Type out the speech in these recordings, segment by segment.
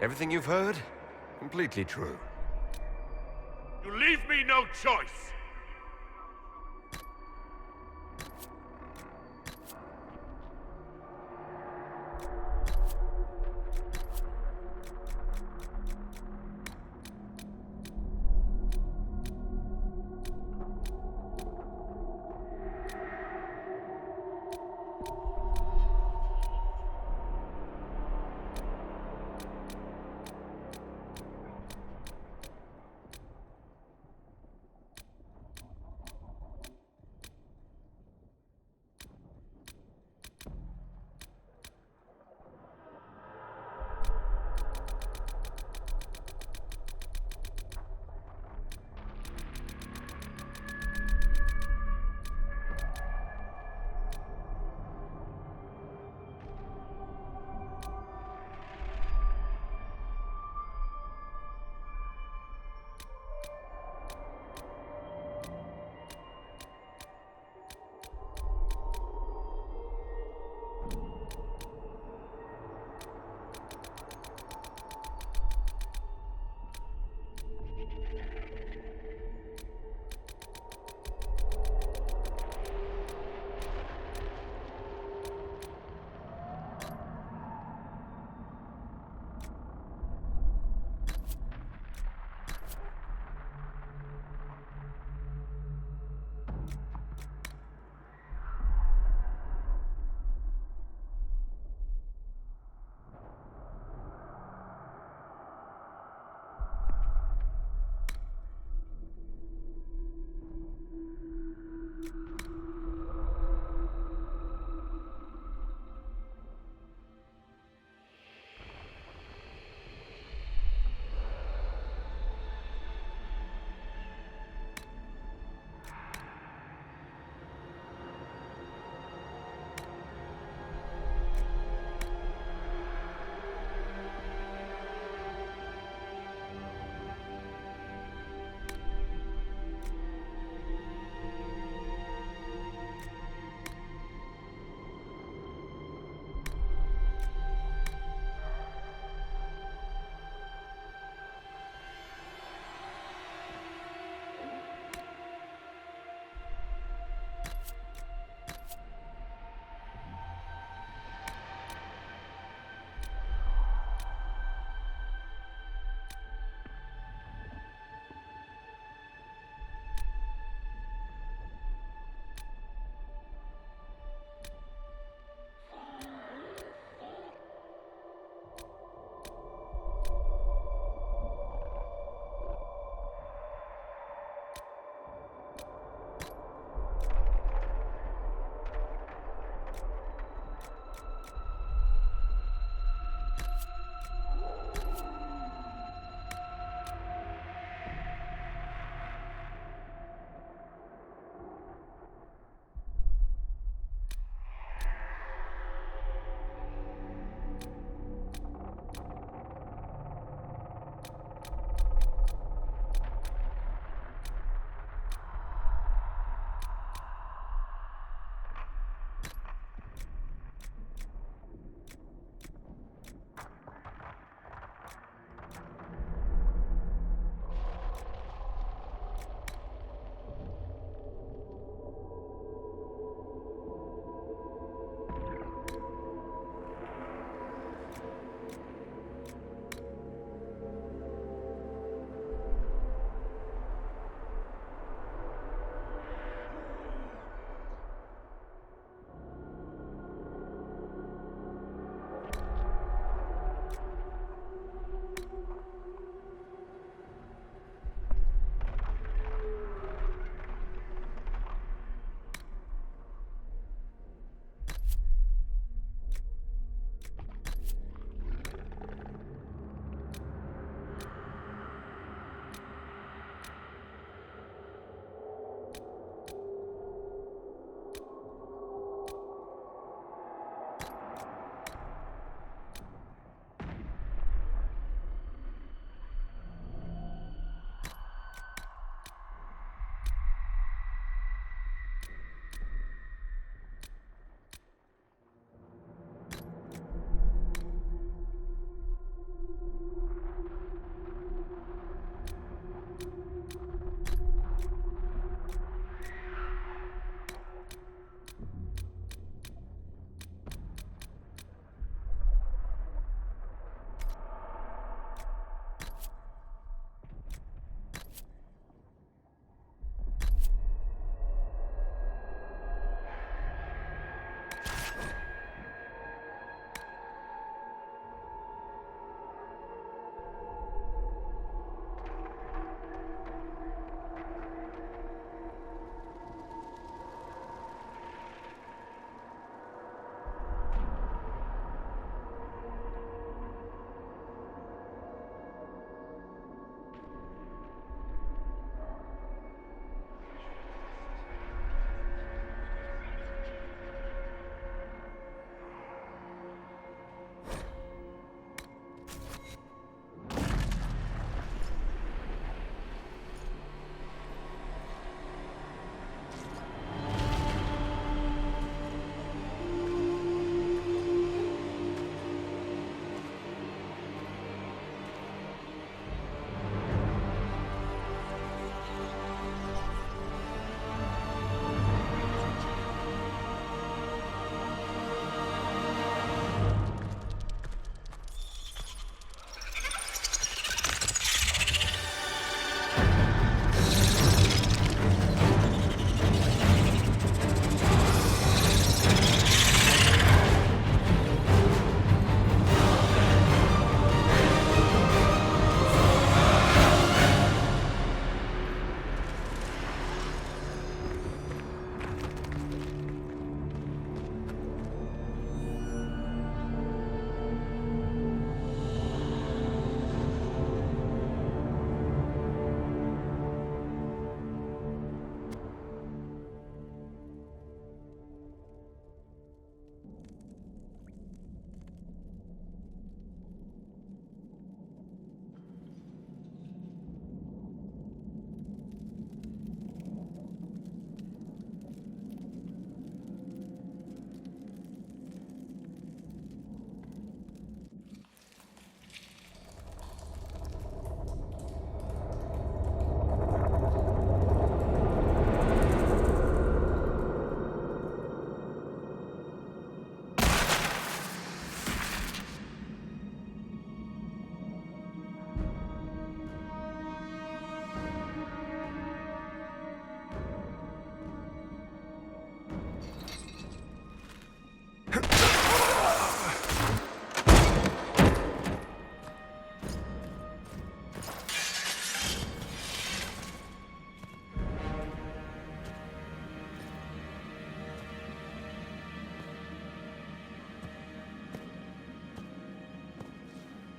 Everything you've heard? Completely true. You leave me no choice!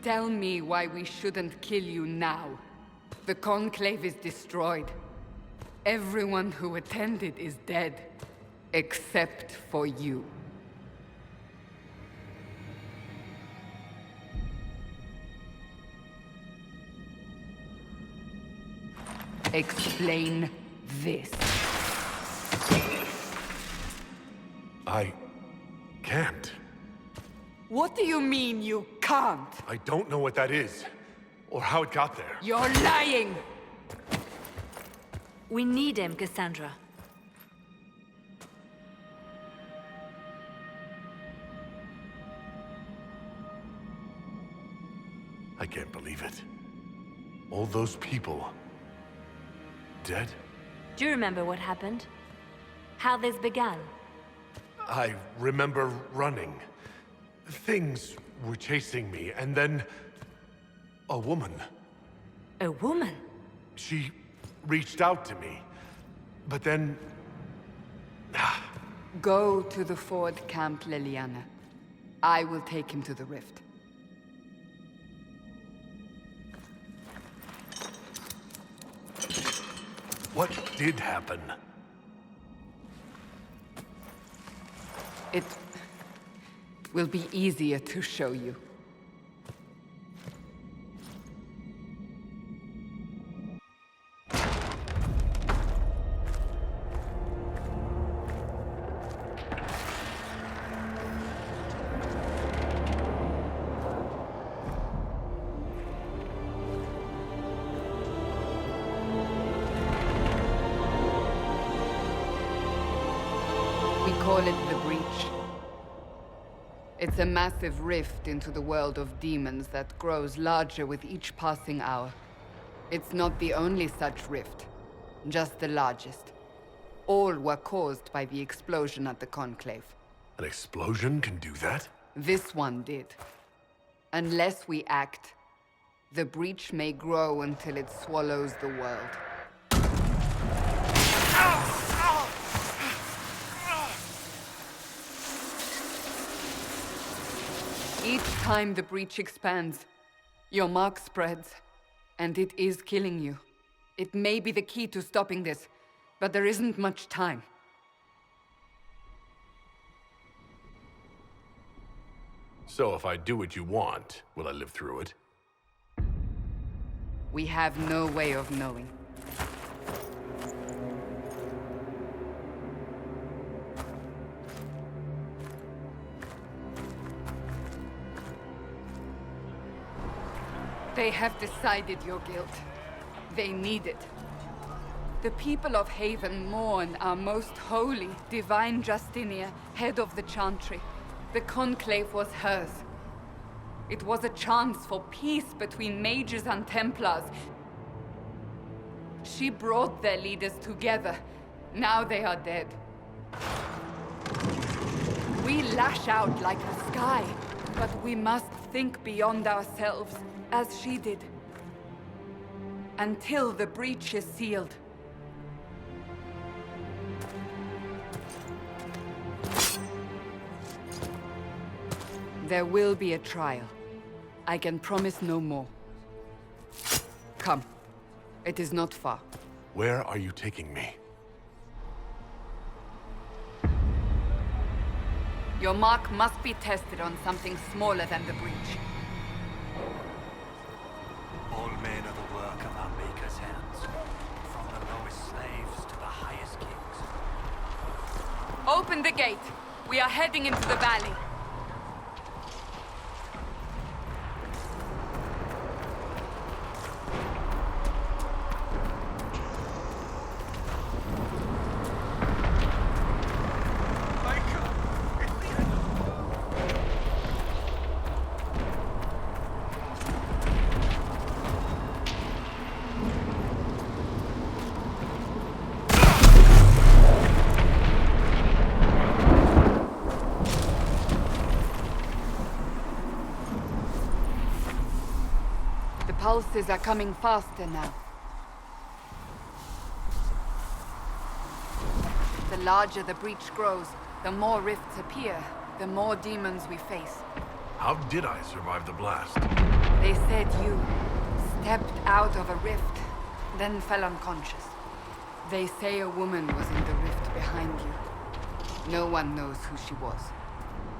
tell me why we shouldn't kill you now. The Conclave is destroyed. Everyone who attended is dead. Except for you. Explain this. I can't. What do you mean you can't? I don't know what that is, or how it got there. You're lying! We need him, Cassandra. I can't believe it. All those people... dead? Do you remember what happened? How this began? I remember running. Things were chasing me, and then... a woman. A woman? She reached out to me. But then... Go to the Ford camp, Liliana. I will take him to the rift. What did happen? It will be easier to show you. We call it the Breach. It's a massive rift into the world of demons that grows larger with each passing hour. It's not the only such rift, just the largest. All were caused by the explosion at the Conclave. An explosion can do that? This one did. Unless we act, the Breach may grow until it swallows the world. Each time the Breach expands, your mark spreads, and it is killing you. It may be the key to stopping this, but there isn't much time. So if I do what you want, will I live through it? We have no way of knowing. They have decided your guilt. They need it. The people of Haven mourn our most holy, divine Justinia, head of the Chantry. The Conclave was hers. It was a chance for peace between mages and Templars. She brought their leaders together. Now they are dead. We lash out like the sky, but we must think beyond ourselves, as she did. Until the breach is sealed. There will be a trial. I can promise no more. Come. It is not far. Where are you taking me? Your mark must be tested on something smaller than the breach. All men are the work of our Maker's hands, from the lowest slaves to the highest kings. Open the gate. We are heading into the valley. Pulses are coming faster now. The larger the breach grows, the more rifts appear, the more demons we face. How did I survive the blast? They said you stepped out of a rift, then fell unconscious. They say a woman was in the rift behind you. No one knows who she was.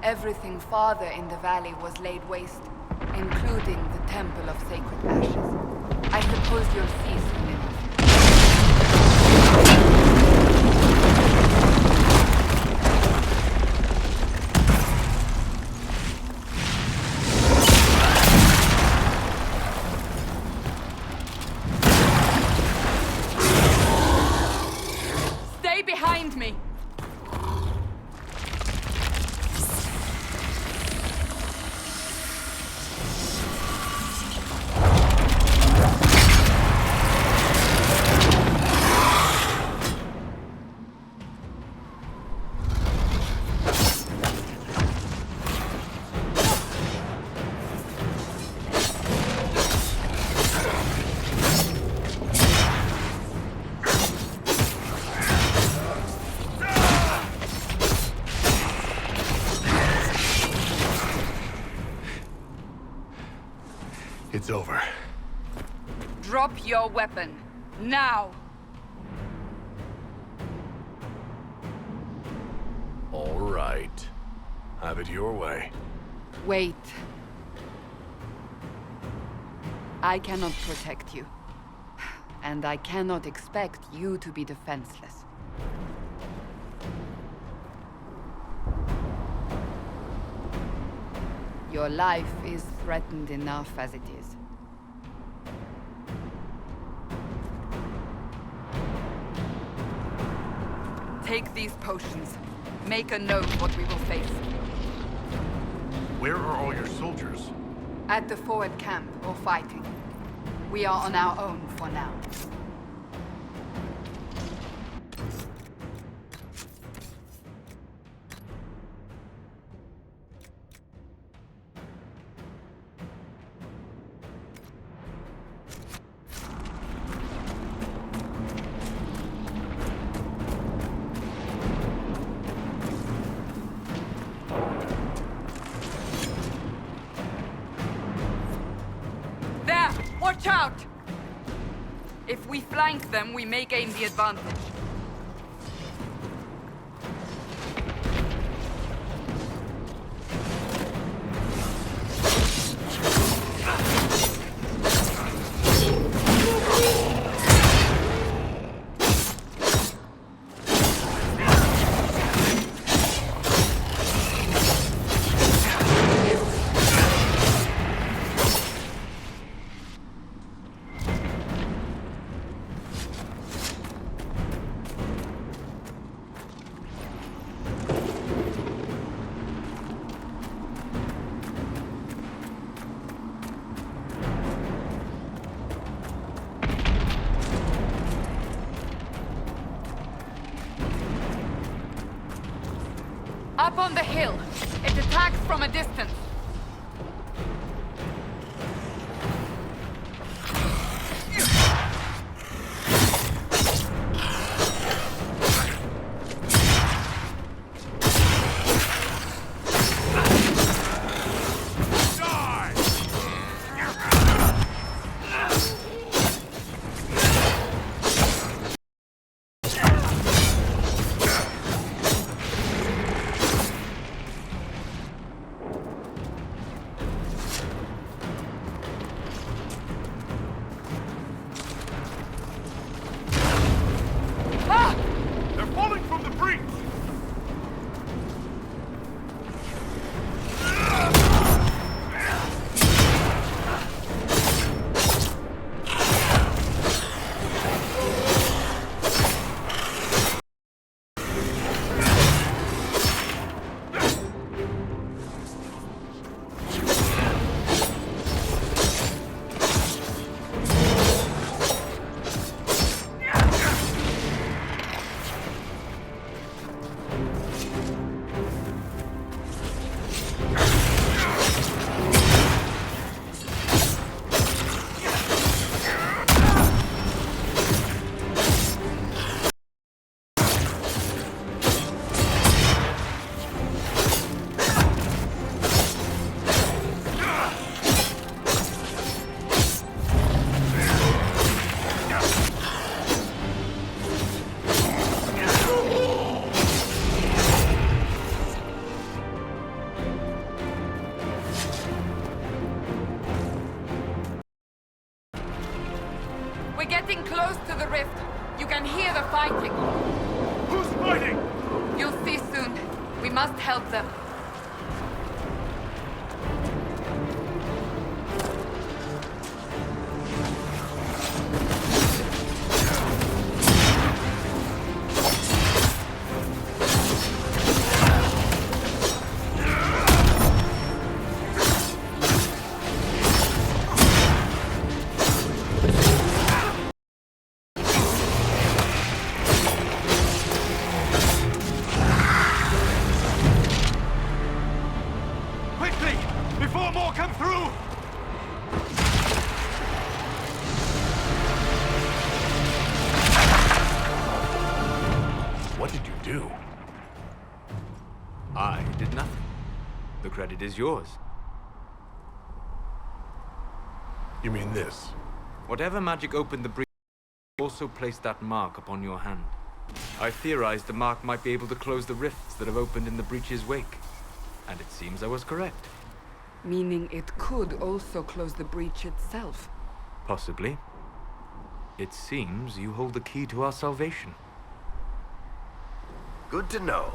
Everything farther in the valley was laid waste, including the Temple of Sacred Ashes. I suppose you'll see soon enough. Stay behind me! It's over. Drop your weapon. Now! All right. Have it your way. Wait. I cannot protect you. And I cannot expect you to be defenseless. Your life is threatened enough as it is. Take these potions. Make a note what we will face. Where are all your soldiers? At the forward camp, or fighting. We are on our own for now. There! Watch out! If we flank them, we may gain the advantage. Up on the hill. It attacks from a distance. fighting. Who's fighting? You'll see soon. We must help them. Quickly! Before more come through! What did you do? I did nothing. The credit is yours. You mean this? Whatever magic opened the breach also placed that mark upon your hand. I theorized the mark might be able to close the rifts that have opened in the breach's wake. And it seems I was correct. Meaning it could also close the breach itself. Possibly. It seems you hold the key to our salvation. Good to know.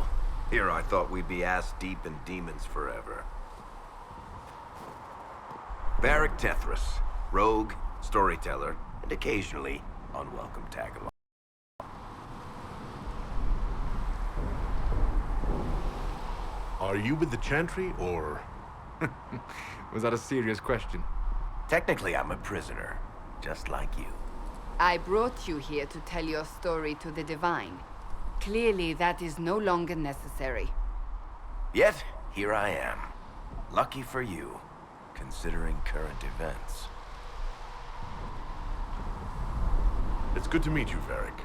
Here I thought we'd be ass-deep in demons forever. Varric Tethras, rogue, storyteller, and occasionally unwelcome tag-along. Are you with the Chantry, or...? Was that a serious question? Technically, I'm a prisoner, just like you. I brought you here to tell your story to the Divine. Clearly, that is no longer necessary. Yet, here I am. Lucky for you, considering current events. It's good to meet you, Varric.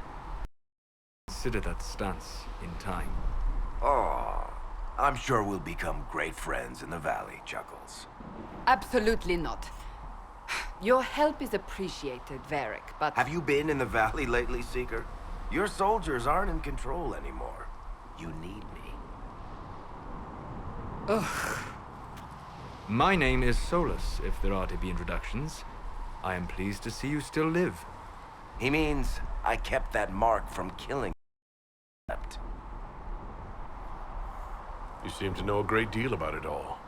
Consider that stance in time. Oh, I'm sure we'll become great friends in the valley, Chuckles. Absolutely not. Your help is appreciated, Varric, but... Have you been in the valley lately, Seeker? Your soldiers aren't in control anymore. You need me. Ugh. My name is Solus, if there are to be introductions. I am pleased to see you still live. He means I kept that mark from killing. You seem to know a great deal about it all.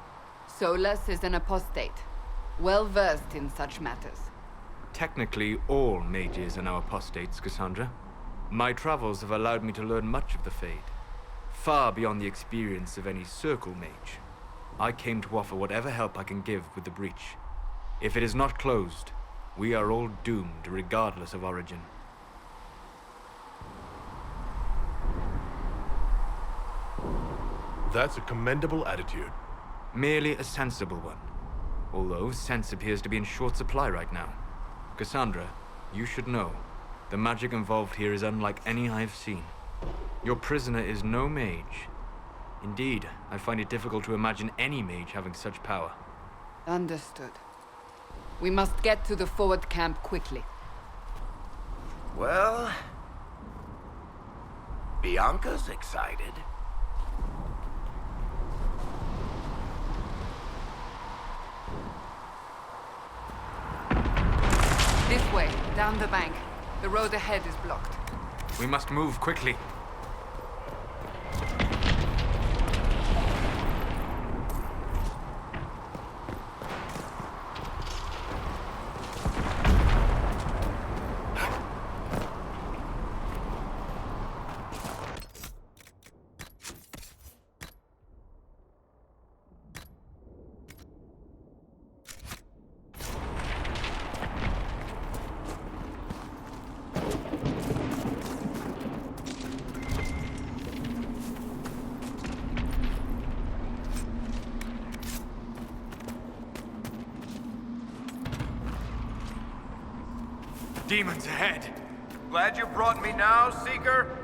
Solus is an apostate, well-versed in such matters. Technically, all mages are now apostates, Cassandra. My travels have allowed me to learn much of the Fade, far beyond the experience of any circle mage. I came to offer whatever help I can give with the breach. If it is not closed, we are all doomed regardless of origin. That's a commendable attitude. Merely a sensible one. Although sense appears to be in short supply right now. Cassandra, you should know. The magic involved here is unlike any I have seen. Your prisoner is no mage. Indeed, I find it difficult to imagine any mage having such power. Understood. We must get to the forward camp quickly. Well... Bianca's excited. This way, down the bank. The road ahead is blocked. We must move quickly. Demons ahead! Glad you brought me now, Seeker?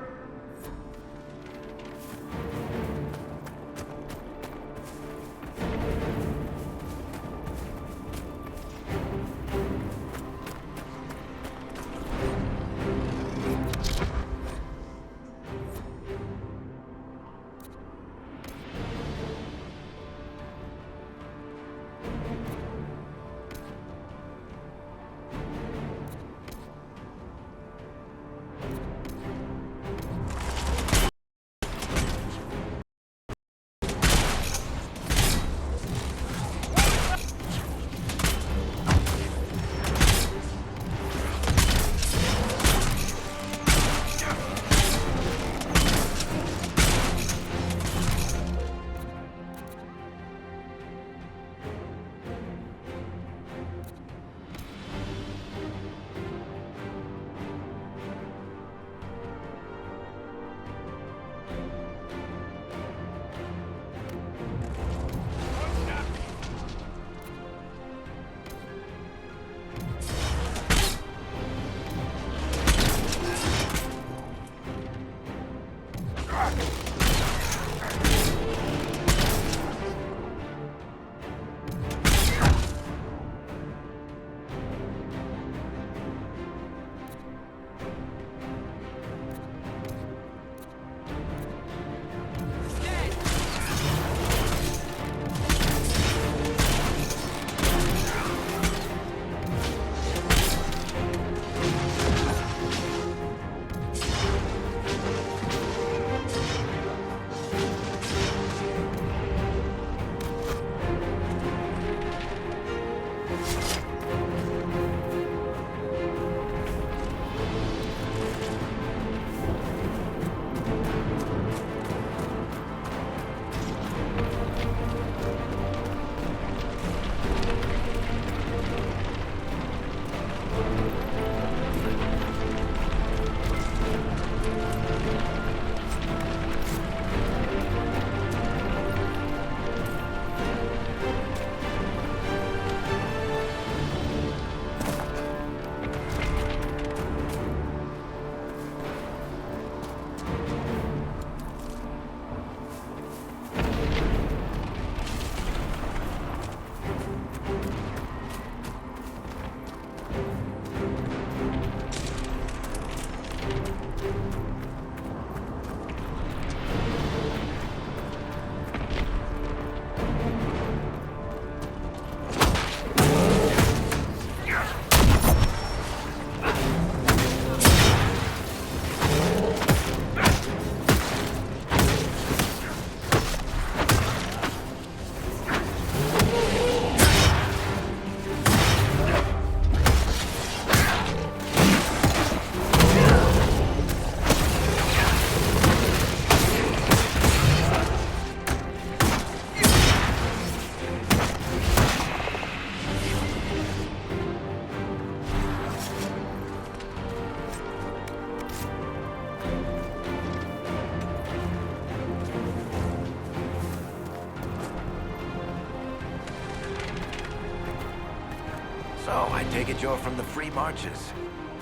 So, I take it you're from the Free Marches.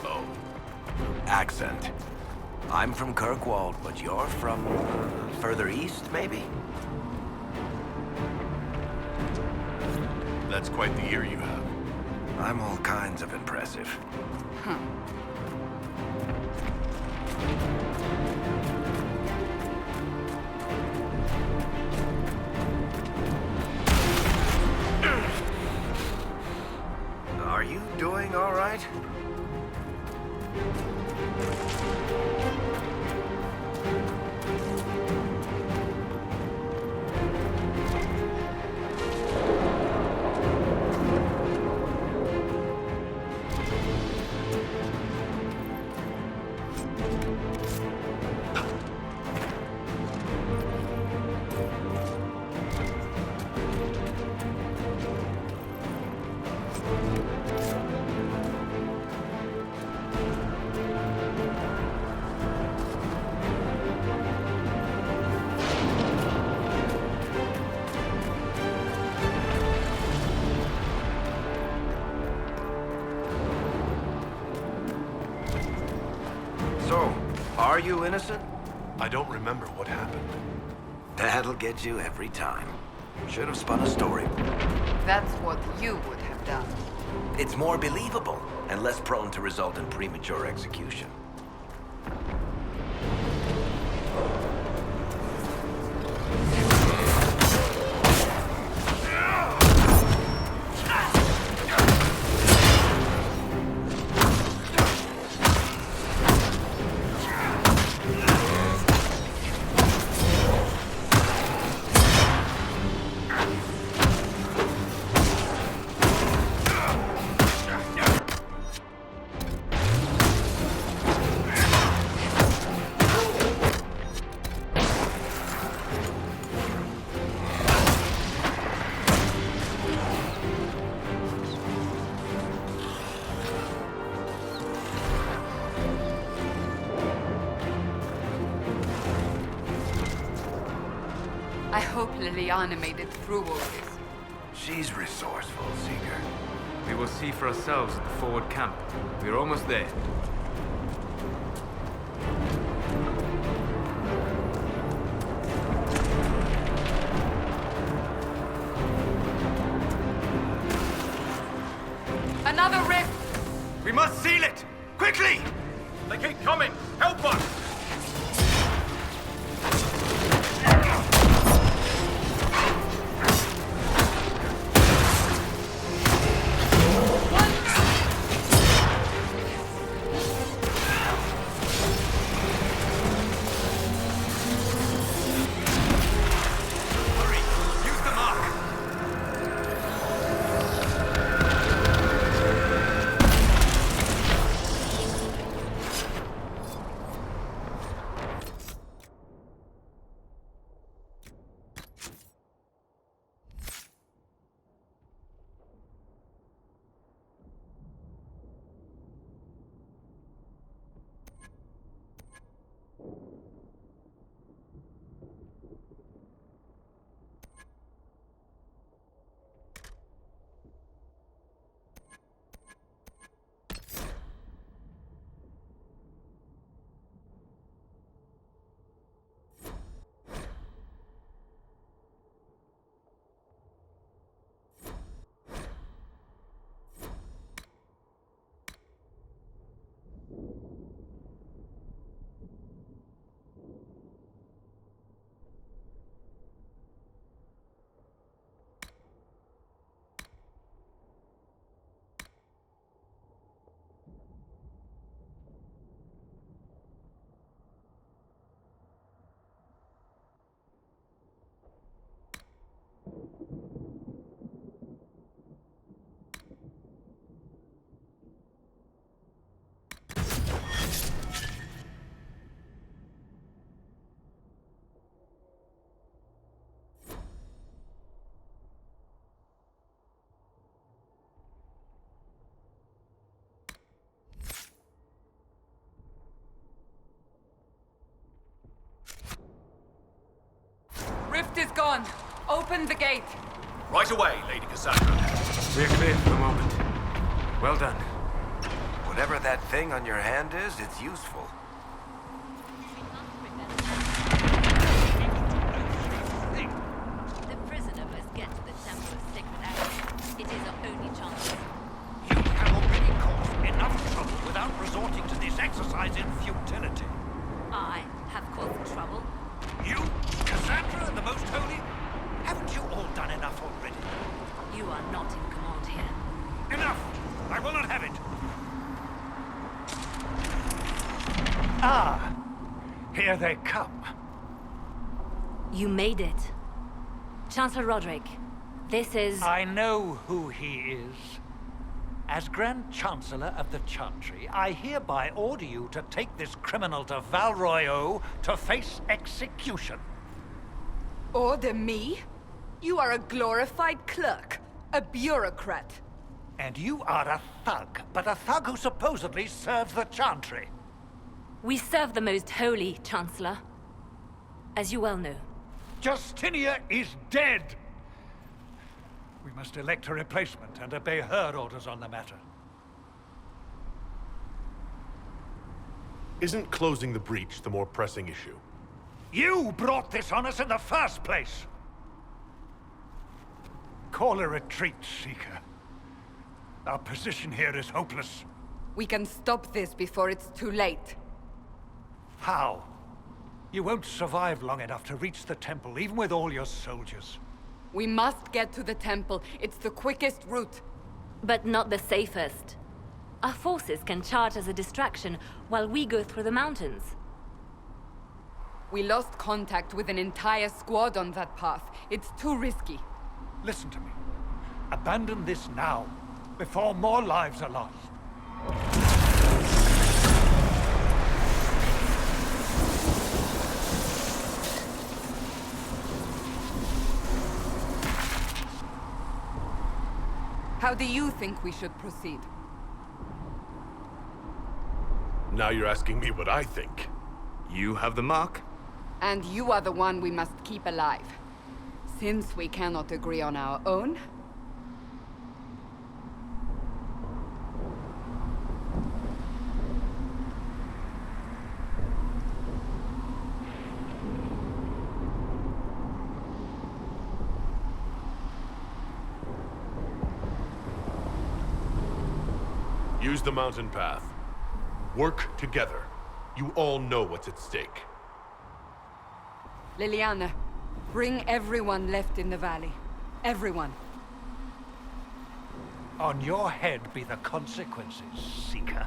Oh, accent. I'm from Kirkwall, but you're from further east, maybe? That's quite the ear you have. I'm all kinds of impressive. Are you doing all right? So, are you innocent? I don't remember what happened. That'll get you every time. Should have spun a story. That's what you would have done. It's more believable and less prone to result in premature execution. I hope Liliana made it through all this. She's resourceful, Seeker. We will see for ourselves at the forward camp. We're almost there. must seal it! Quickly! They keep coming! Help us! Rift is gone. Open the gate. Right away, Lady Cassandra. We're clear for the moment. Well done. Whatever that thing on your hand is, it's useful. The prisoner must get to the Temple of Sacred Ash. It is our only chance. You have already caused enough trouble without resorting to this exercise in futility. I have caused trouble. You, Cassandra, the Most Holy? Haven't you all done enough already? You are not in command here. Enough! I will not have it! Ah, here they come. You made it. Chancellor Roderick, this is... I know who he is. As Grand Chancellor of the Chantry, I hereby order you to take this criminal to Val Royeaux to face execution. Order me? You are a glorified clerk, a bureaucrat. And you are a thug, but a thug who supposedly serves the Chantry. We serve the Most Holy, Chancellor. As you well know. Justinia is dead! We must elect a replacement and obey her orders on the matter. Isn't closing the breach the more pressing issue? You brought this on us in the first place! Call a retreat, Seeker. Our position here is hopeless. We can stop this before it's too late. How? You won't survive long enough to reach the temple, even with all your soldiers. We must get to the temple. It's the quickest route. But not the safest. Our forces can charge as a distraction while we go through the mountains. We lost contact with an entire squad on that path. It's too risky. Listen to me. Abandon this now, before more lives are lost. How do you think we should proceed? Now you're asking me what I think. You have the mark. And you are the one we must keep alive. Since we cannot agree on our own, You Use the mountain path. Work together. You all know what's at stake. Liliana, bring everyone left in the valley. Everyone. On your head be the consequences, Seeker.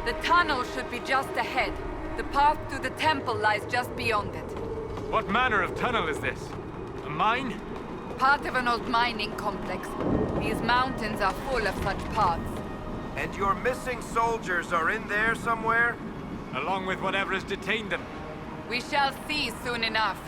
The tunnel should be just ahead. The path to the temple lies just beyond it. What manner of tunnel is this? A mine? Part of an old mining complex. These mountains are full of such paths. And your missing soldiers are in there somewhere? Along with whatever has detained them. We shall see soon enough.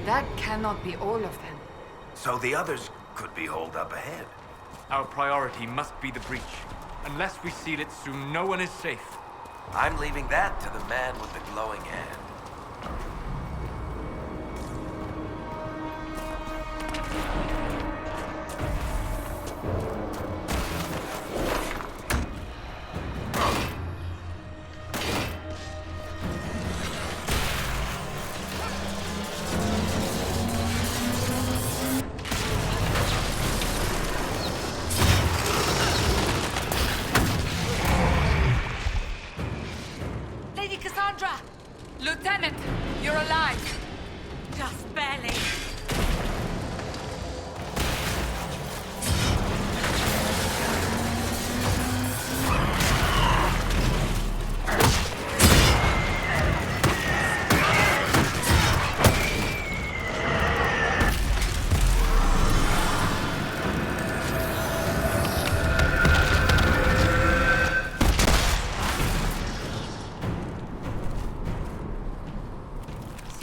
That cannot be all of them. So the others could be holed up ahead. Our priority must be the breach. Unless we seal it soon, no one is safe. I'm leaving that to the man with the glowing hand.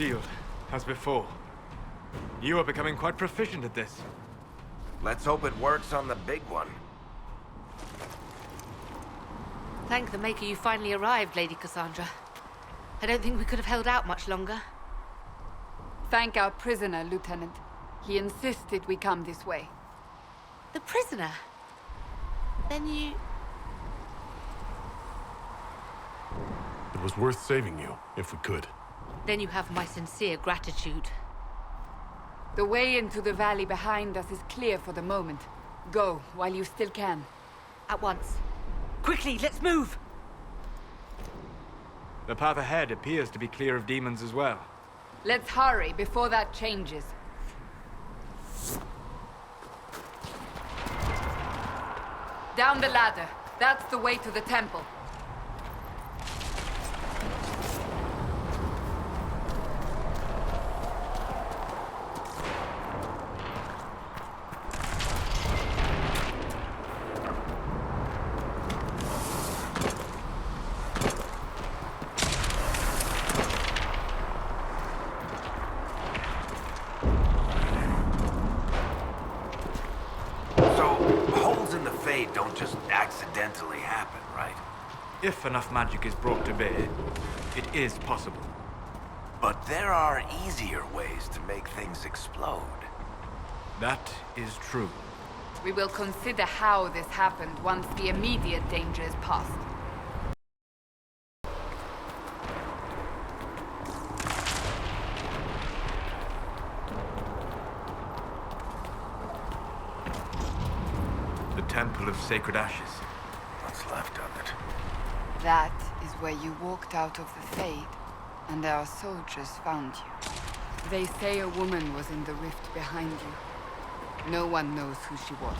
field, as before. You are becoming quite proficient at this. Let's hope it works on the big one. Thank the Maker you finally arrived, Lady Cassandra. I don't think we could have held out much longer. Thank our prisoner, Lieutenant. He insisted we come this way. The prisoner? Then you... It was worth saving you, if we could. Then you have my sincere gratitude. The way into the valley behind us is clear for the moment. Go, while you still can. At once. Quickly, let's move! The path ahead appears to be clear of demons as well. Let's hurry before that changes. Down the ladder. That's the way to the temple. Don't just accidentally happen, right? If enough magic is brought to bear, it is possible. But there are easier ways to make things explode. That is true. We will consider how this happened once the immediate danger is past. Temple of Sacred Ashes. What's left of it? That is where you walked out of the Fade, and our soldiers found you. They say a woman was in the rift behind you. No one knows who she was.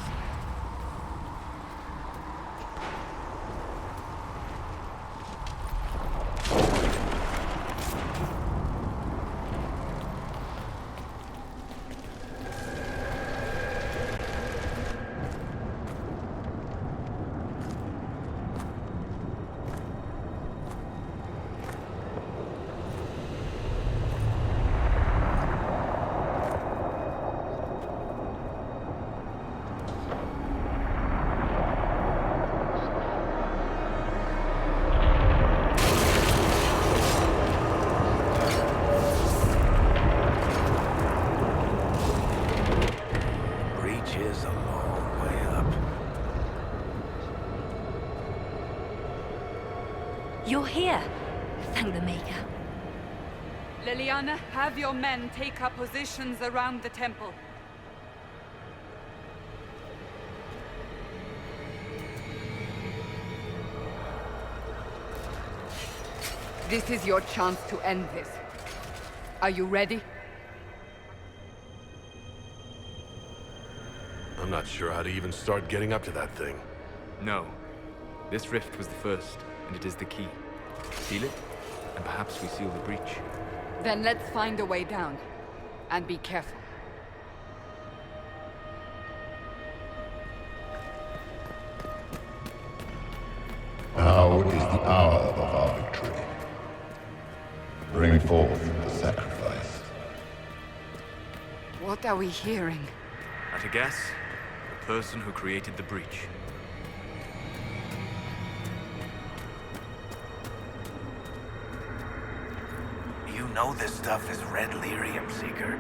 You're here. Thank the Maker. Liliana, have your men take up positions around the temple. This is your chance to end this. Are you ready? I'm not sure how to even start getting up to that thing. No. This rift was the first, and it is the key. Seal it, and perhaps we seal the breach. Then let's find a way down. And be careful. Now is the hour of our victory. Bring forth the sacrifice. What are we hearing? At a guess, the person who created the breach. You know this stuff is red lyrium, Seeker.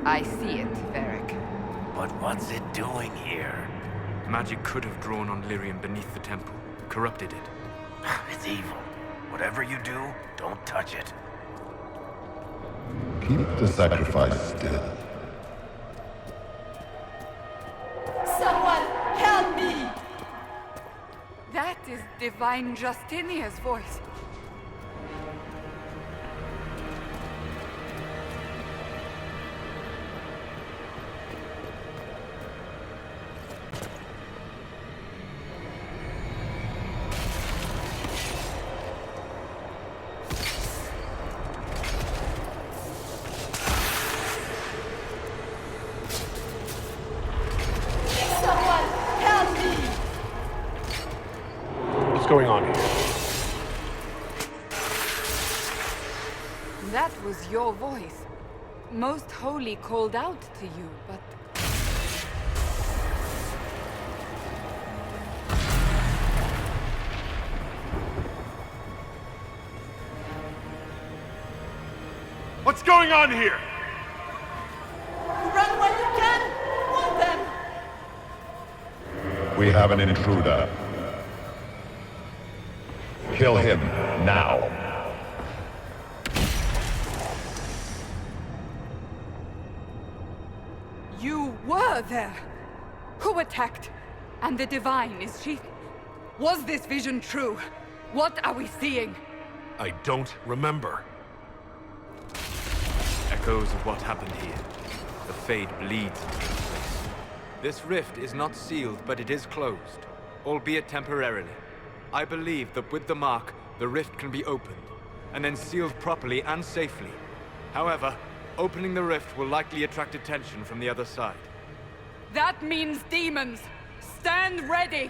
I see it, Varric. But what's it doing here? Magic could have drawn on lyrium beneath the temple, corrupted it. It's evil. Whatever you do, don't touch it. Keep the sacrifice still. Someone help me! That is Divine Justinia's voice. What's going on here? voice. Most Holy called out to you, but... What's going on here? Run while you can! Warn them! We have an intruder. Kill him, now. You were there! Who attacked? And the Divine, is she... Was this vision true? What are we seeing? I don't remember. Echoes of what happened here. The Fade bleeds into this place. This rift is not sealed, but it is closed, albeit temporarily. I believe that with the mark, the rift can be opened, and then sealed properly and safely. However, opening the rift will likely attract attention from the other side. That means demons! Stand ready!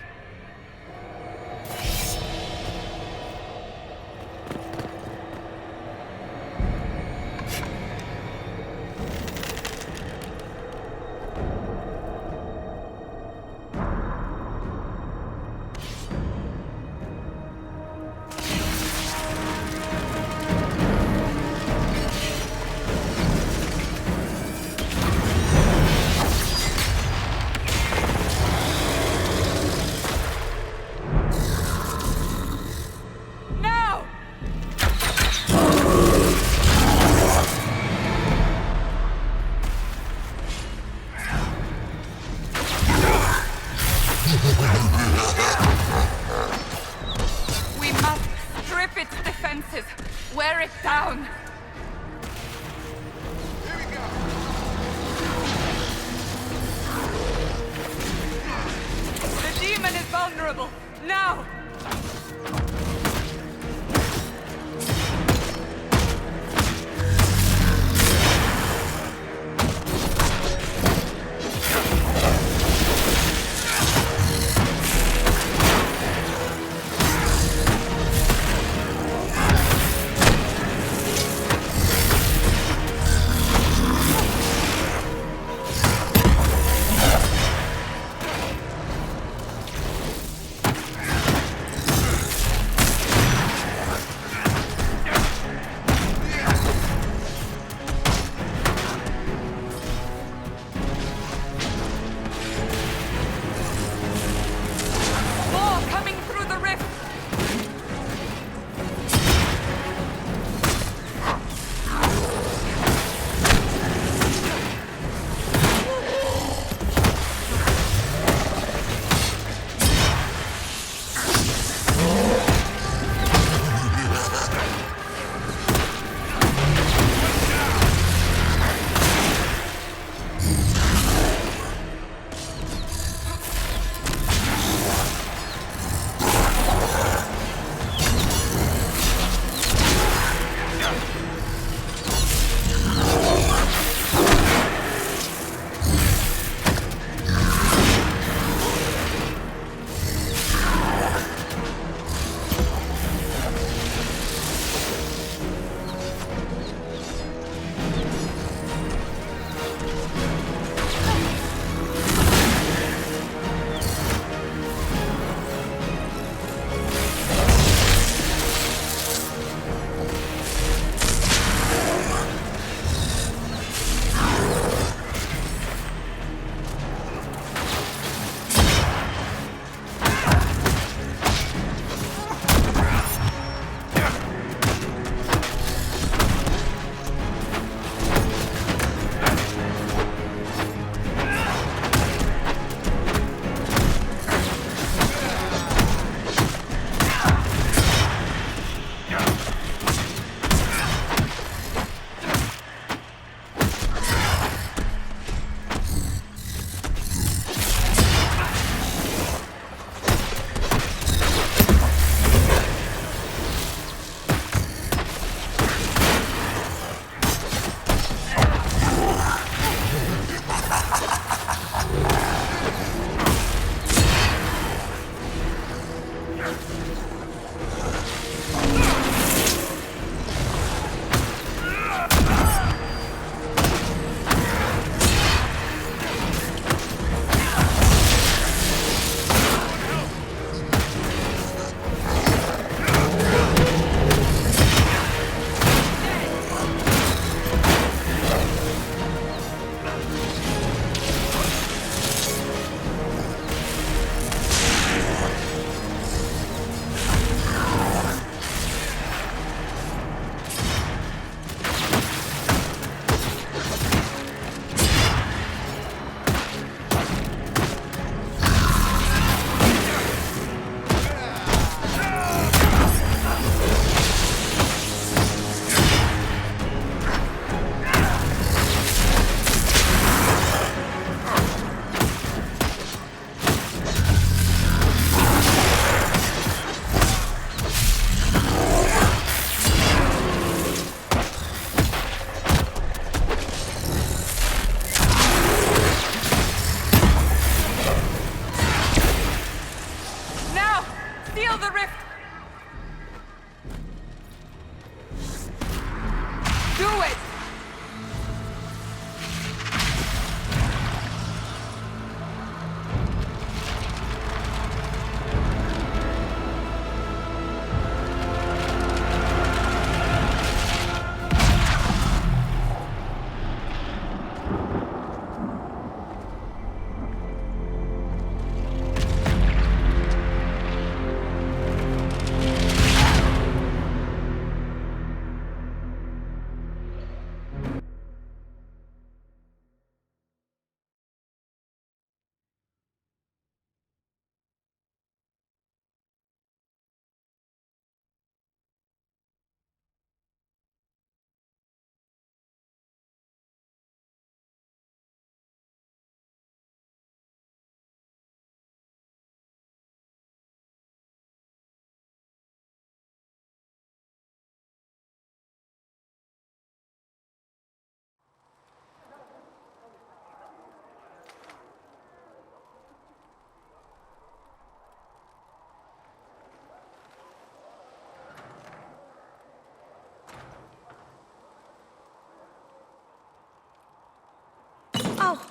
Oh!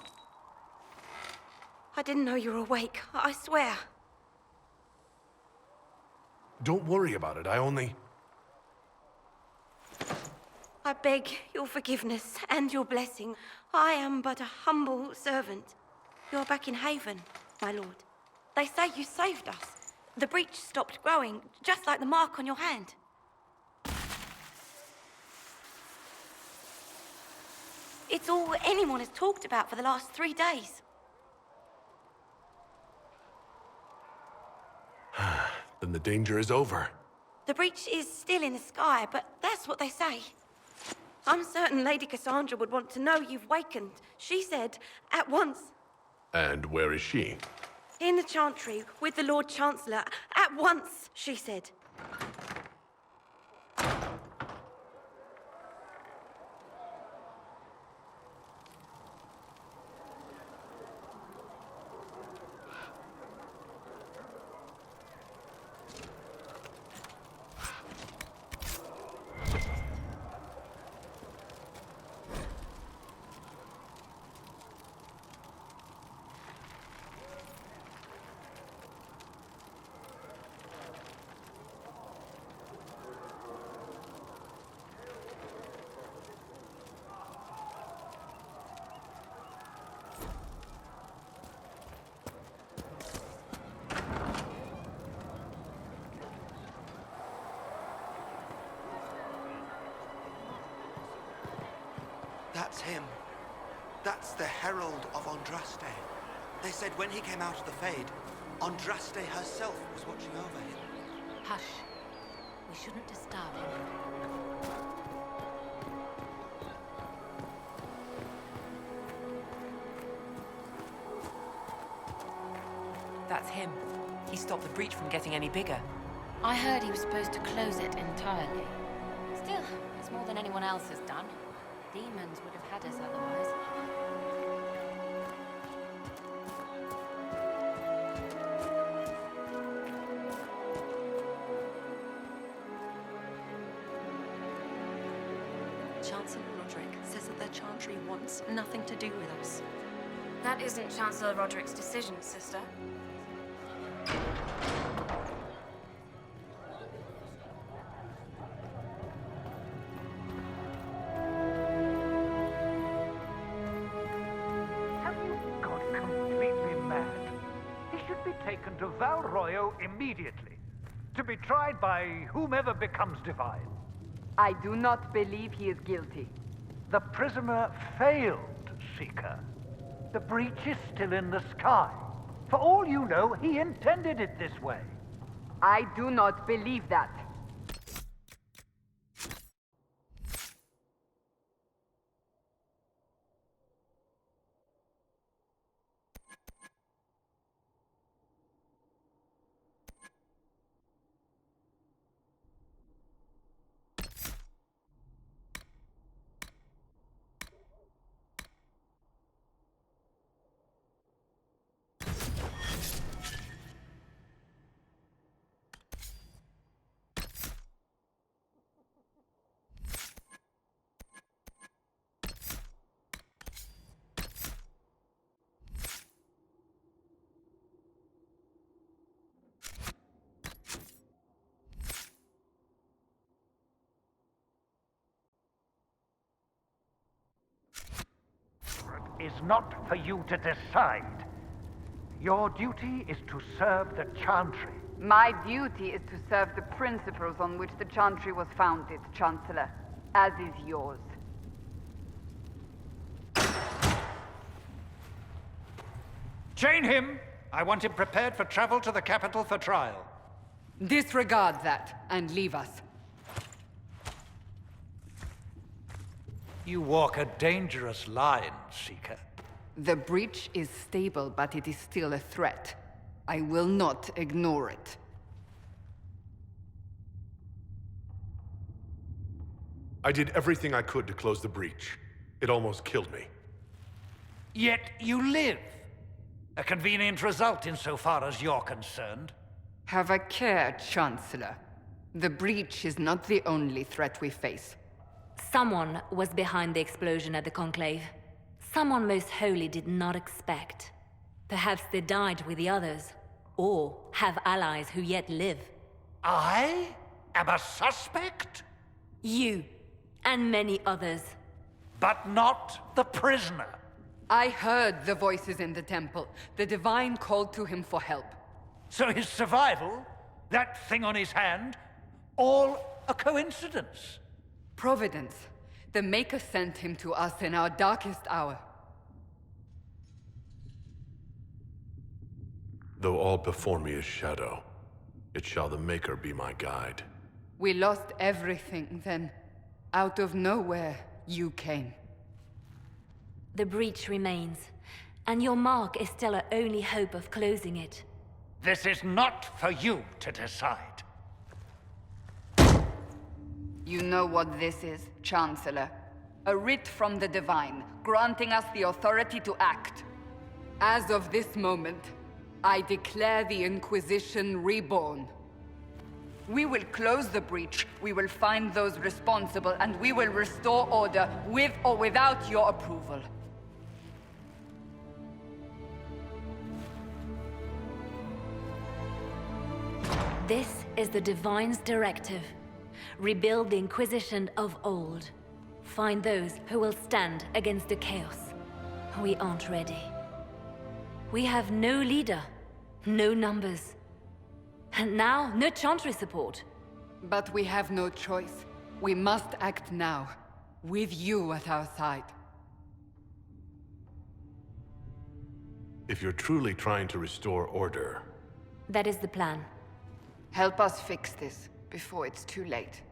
I didn't know you were awake, I swear. Don't worry about it, I beg your forgiveness and your blessing. I am but a humble servant. You're back in Haven, my lord. They say you saved us. The breach stopped growing, just like the mark on your hand. It's all anyone has talked about for the last 3 days. Then the danger is over. The breach is still in the sky, but that's what they say. I'm certain Lady Cassandra would want to know you've wakened. She said, at once. And where is she? In the Chantry, with the Lord Chancellor. At once, she said. That's him. That's the Herald of Andraste. They said when he came out of the Fade, Andraste herself was watching over him. Hush. We shouldn't disturb him. That's him. He stopped the breach from getting any bigger. I heard he was supposed to close it entirely. Still, it's more than anyone else has done. Demons would have had us otherwise. Chancellor Roderick says that the Chantry wants nothing to do with us. That isn't Chancellor Roderick's decision, sister. Taken to Val Royo immediately, to be tried by whomever becomes divine. I do not believe he is guilty. The prisoner failed, Seeker. The breach is still in the sky. For all you know, he intended it this way. I do not believe that. Is not for you to decide. Your duty is to serve the Chantry. My duty is to serve the principles on which the Chantry was founded, Chancellor, as is yours. Chain him! I want him prepared for travel to the capital for trial. Disregard that, and leave us. You walk a dangerous line, Seeker. The breach is stable, but it is still a threat. I will not ignore it. I did everything I could to close the breach. It almost killed me. Yet you live. A convenient result insofar as you're concerned. Have a care, Chancellor. The breach is not the only threat we face. Someone was behind the explosion at the Conclave. Someone most holy did not expect. Perhaps they died with the others, or have allies who yet live. I am a suspect? You, and many others. But not the prisoner. I heard the voices in the temple. The Divine called to him for help. So his survival, that thing on his hand, all a coincidence? Providence. The Maker sent him to us in our darkest hour. Though all before me is shadow, yet shall the Maker be my guide. We lost everything then. Out of nowhere, you came. The breach remains, and your mark is still our only hope of closing it. This is not for you to decide. You know what this is, Chancellor. A writ from the Divine, granting us the authority to act. As of this moment, I declare the Inquisition reborn. We will close the breach, we will find those responsible, and we will restore order with or without your approval. This is the Divine's directive. Rebuild the Inquisition of old. Find those who will stand against the chaos. We aren't ready. We have no leader, no numbers. And now, no Chantry support. But we have no choice. We must act now, with you at our side. If you're truly trying to restore order... That is the plan. Help us fix this, before it's too late.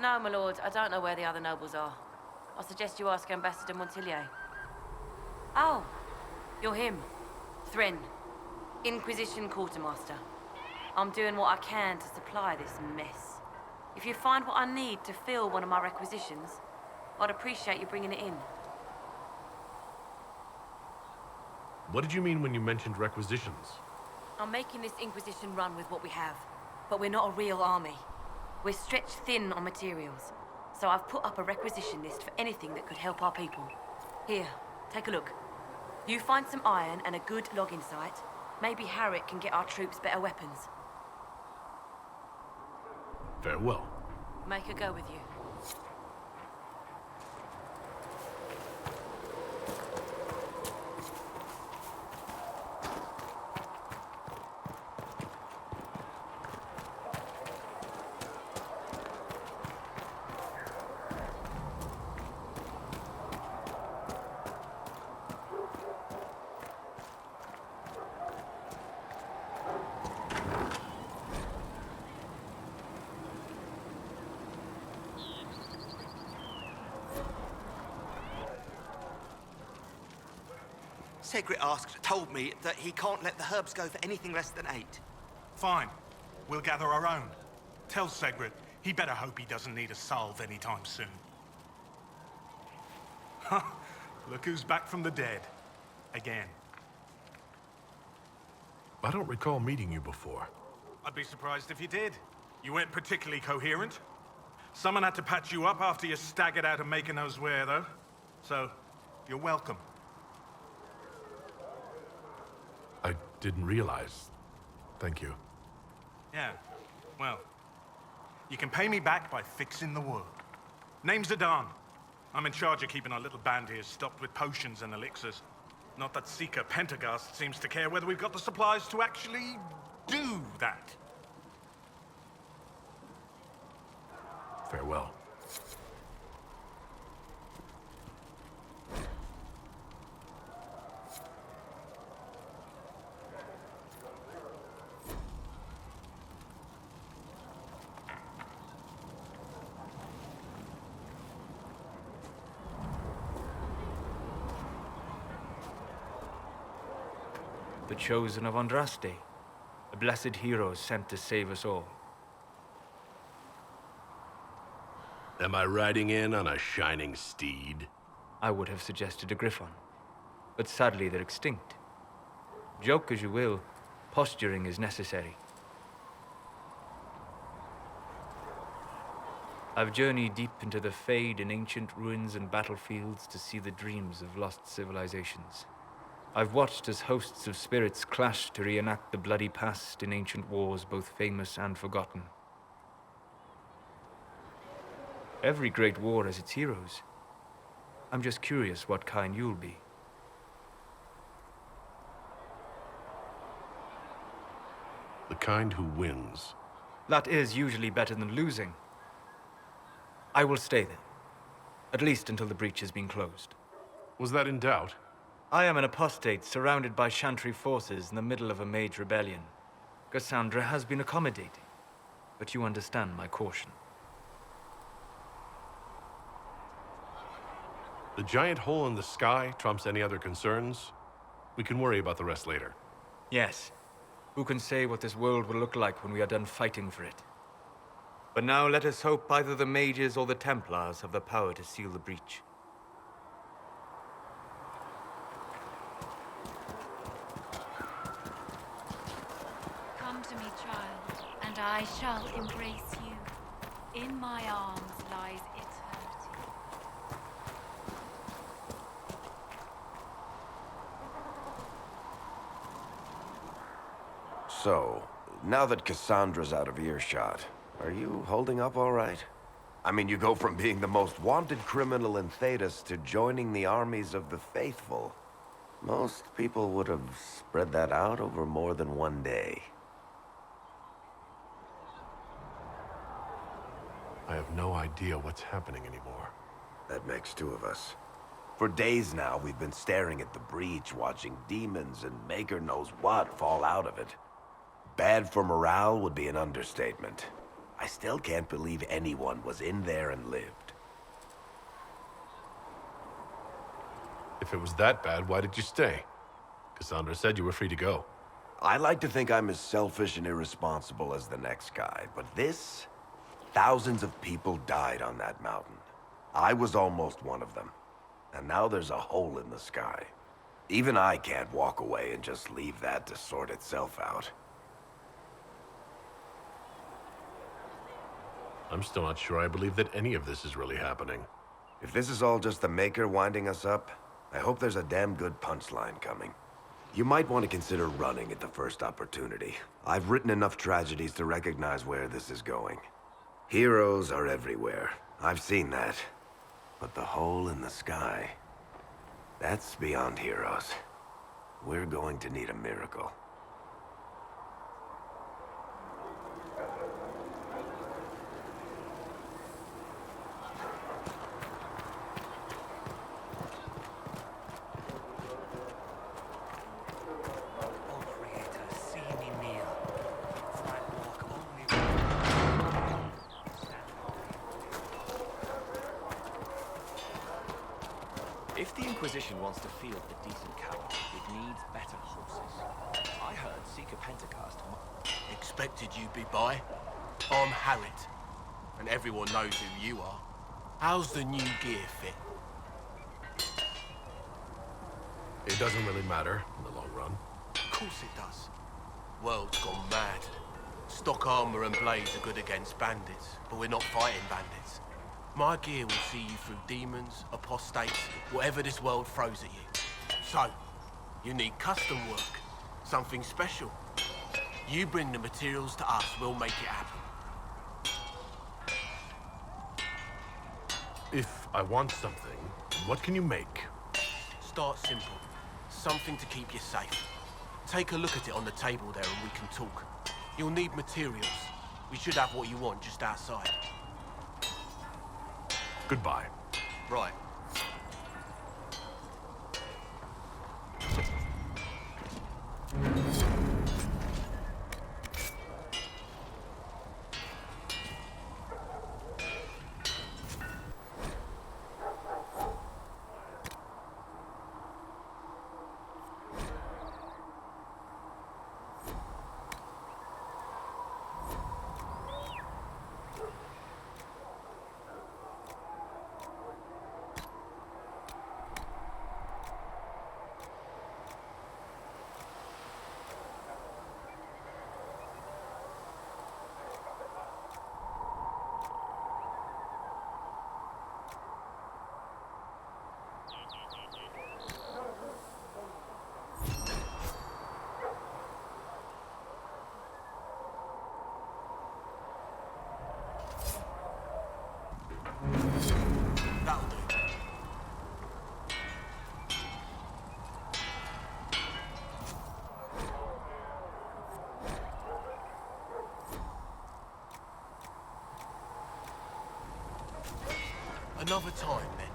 No, my lord, I don't know where the other nobles are. I suggest you ask Ambassador Montillier. Oh, you're him. Thrin, Inquisition Quartermaster. I'm doing what I can to supply this mess. If you find what I need to fill one of my requisitions, I'd appreciate you bringing it in. What did you mean when you mentioned requisitions? I'm making this Inquisition run with what we have, but we're not a real army. We're stretched thin on materials, so I've put up a requisition list for anything that could help our people. Here, take a look. You find some iron and a good logging site, maybe Harriet can get our troops better weapons. Farewell. Make her go with you. Segret told me that he can't let the herbs go for anything less than 8. Fine. We'll gather our own. Tell Segret he better hope he doesn't need a salve anytime soon. Huh. Look who's back from the dead. Again. I don't recall meeting you before. I'd be surprised if you did. You weren't particularly coherent. Someone had to patch you up after you staggered out of making those wear, though. So, you're welcome. I didn't realize. Thank you. Yeah, well, you can pay me back by fixing the work. Name's Adan. I'm in charge of keeping our little band here stocked with potions and elixirs. Not that Seeker Pentagast seems to care whether we've got the supplies to actually do that. Farewell. The chosen of Andraste, the blessed heroes sent to save us all. Am I riding in on a shining steed? I would have suggested a griffon, but sadly they're extinct. Joke as you will, posturing is necessary. I've journeyed deep into the Fade in ancient ruins and battlefields to see the dreams of lost civilizations. I've watched as hosts of spirits clash to reenact the bloody past in ancient wars both famous and forgotten. Every great war has its heroes. I'm just curious what kind you'll be. The kind who wins. That is usually better than losing. I will stay then. At least until the breach has been closed. Was that in doubt? I am an apostate surrounded by Chantry forces in the middle of a mage rebellion. Cassandra has been accommodating, but you understand my caution. The giant hole in the sky trumps any other concerns. We can worry about the rest later. Yes. Who can say what this world will look like when we are done fighting for it? But now let us hope either the mages or the Templars have the power to seal the breach. Come to me, child, and I shall embrace you. In my arms lies eternity. So, now that Cassandra's out of earshot, are you holding up all right? I mean, you go from being the most wanted criminal in Thedas to joining the armies of the faithful. Most people would have spread that out over more than one day. I have no idea what's happening anymore. That makes two of us. For days now, we've been staring at the breach, watching demons and maker knows what fall out of it. Bad for morale would be an understatement. I still can't believe anyone was in there and lived. If it was that bad, why did you stay? Cassandra said you were free to go. I like to think I'm as selfish and irresponsible as the next guy, but this... Thousands of people died on that mountain. I was almost one of them. And now there's a hole in the sky. Even I can't walk away and just leave that to sort itself out. I'm still not sure I believe that any of this is really happening. If this is all just the Maker winding us up, I hope there's a damn good punchline coming. You might want to consider running at the first opportunity. I've written enough tragedies to recognize where this is going. Heroes are everywhere. I've seen that. But the hole in the sky, that's beyond heroes. We're going to need a miracle. If the Inquisition wants to field a decent cavalry, it needs better horses. I heard Seeker Pentacast. Expected you'd be by. I'm Harriet, and everyone knows who you are. How's the new gear fit? It doesn't really matter in the long run. Of course it does. World's gone mad. Stock armor and blades are good against bandits, but we're not fighting bandits. My gear will see you through demons, apostates, whatever this world throws at you. So, you need custom work, something special. You bring the materials to us, we'll make it happen. If I want something, what can you make? Start simple. Something to keep you safe. Take a look at it on the table there and we can talk. You'll need materials. We should have what you want just outside. Goodbye. Right. That'll do. Another time, then.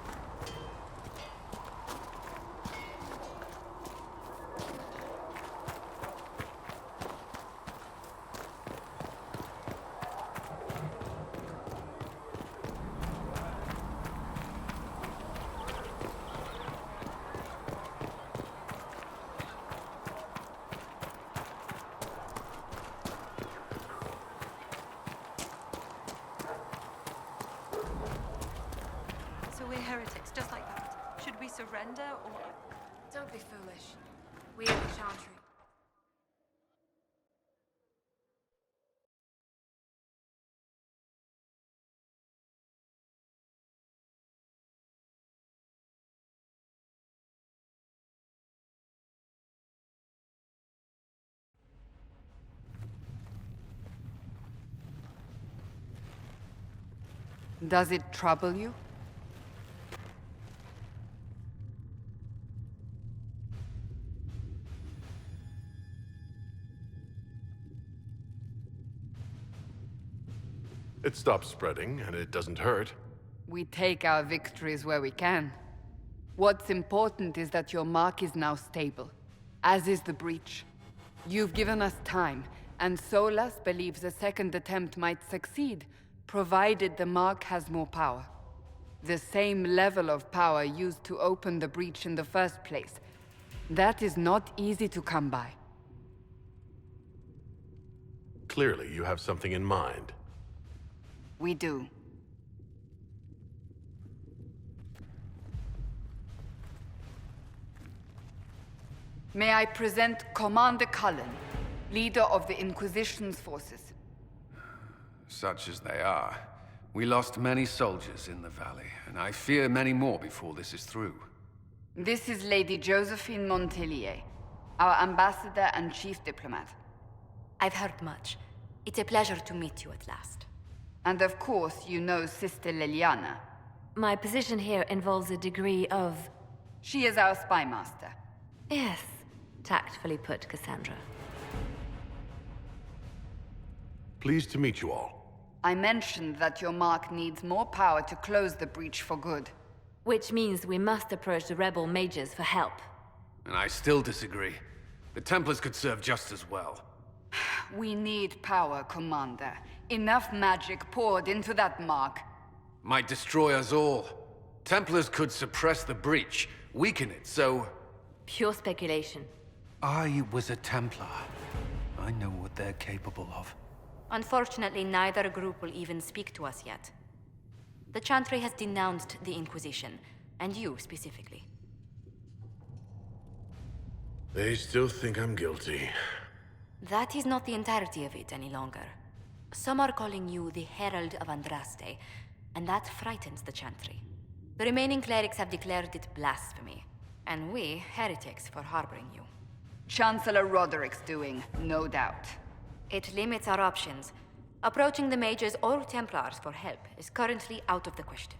So we're heretics, just like that. Should we surrender or... Don't be foolish. We are the Chantry. Does it trouble you? It stops spreading, and it doesn't hurt. We take our victories where we can. What's important is that your mark is now stable, as is the breach. You've given us time, and Solas believes a second attempt might succeed, provided the mark has more power. The same level of power used to open the breach in the first place. That is not easy to come by. Clearly, you have something in mind. We do. May I present Commander Cullen, leader of the Inquisition's forces. Such as they are. We lost many soldiers in the valley, and I fear many more before this is through. This is Lady Josephine Montellier, our ambassador and chief diplomat. I've heard much. It's a pleasure to meet you at last. And of course, you know Sister Liliana. My position here involves a degree of... She is our spy master. Yes, tactfully put, Cassandra. Pleased to meet you all. I mentioned that your mark needs more power to close the breach for good. Which means we must approach the rebel mages for help. And I still disagree. The Templars could serve just as well. We need power, Commander. Enough magic poured into that mark. Might destroy us all. Templars could suppress the breach, weaken it, so... Pure speculation. I was a Templar. I know what they're capable of. Unfortunately, neither group will even speak to us yet. The Chantry has denounced the Inquisition, and you specifically. They still think I'm guilty. That is not the entirety of it any longer. Some are calling you the Herald of Andraste, and that frightens the Chantry. The remaining clerics have declared it blasphemy, and we, heretics, for harboring you. Chancellor Roderick's doing, no doubt. It limits our options. Approaching the mages or Templars for help is currently out of the question.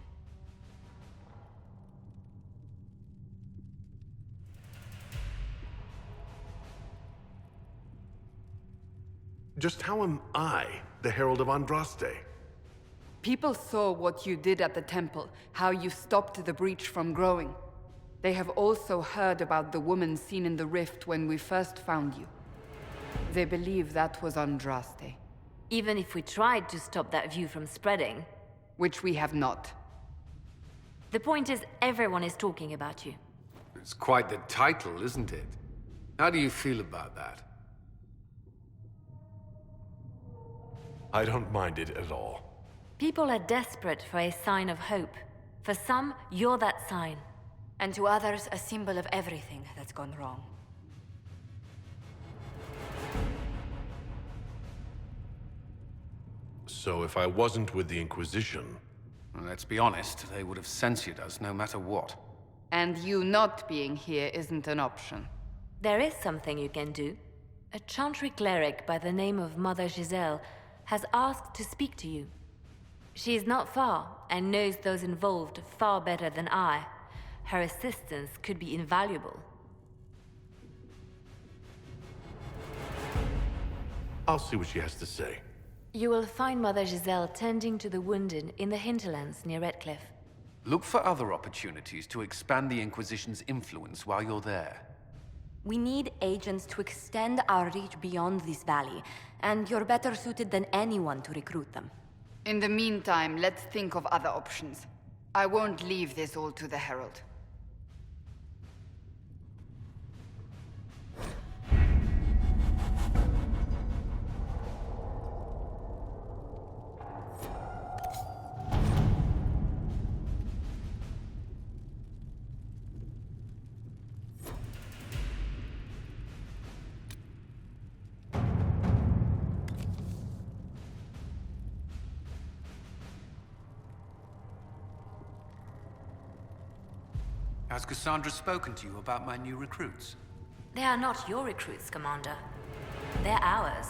Just how am I the Herald of Andraste? People saw what you did at the temple, how you stopped the breach from growing. They have also heard about the woman seen in the rift when we first found you. They believe that was Andraste. Even if we tried to stop that view from spreading... Which we have not. The point is, everyone is talking about you. It's quite the title, isn't it? How do you feel about that? I don't mind it at all. People are desperate for a sign of hope. For some, you're that sign. And to others, a symbol of everything that's gone wrong. So if I wasn't with the Inquisition... Well, let's be honest, they would have censored us no matter what. And you not being here isn't an option. There is something you can do. A Chantry cleric by the name of Mother Giselle has asked to speak to you. She is not far, and knows those involved far better than I. Her assistance could be invaluable. I'll see what she has to say. You will find Mother Giselle tending to the wounded in the hinterlands near Redcliffe. Look for other opportunities to expand the Inquisition's influence while you're there. We need agents to extend our reach beyond this valley, and you're better suited than anyone to recruit them. In the meantime, let's think of other options. I won't leave this all to the Herald. Has Cassandra spoken to you about my new recruits? They are not your recruits, Commander. They're ours.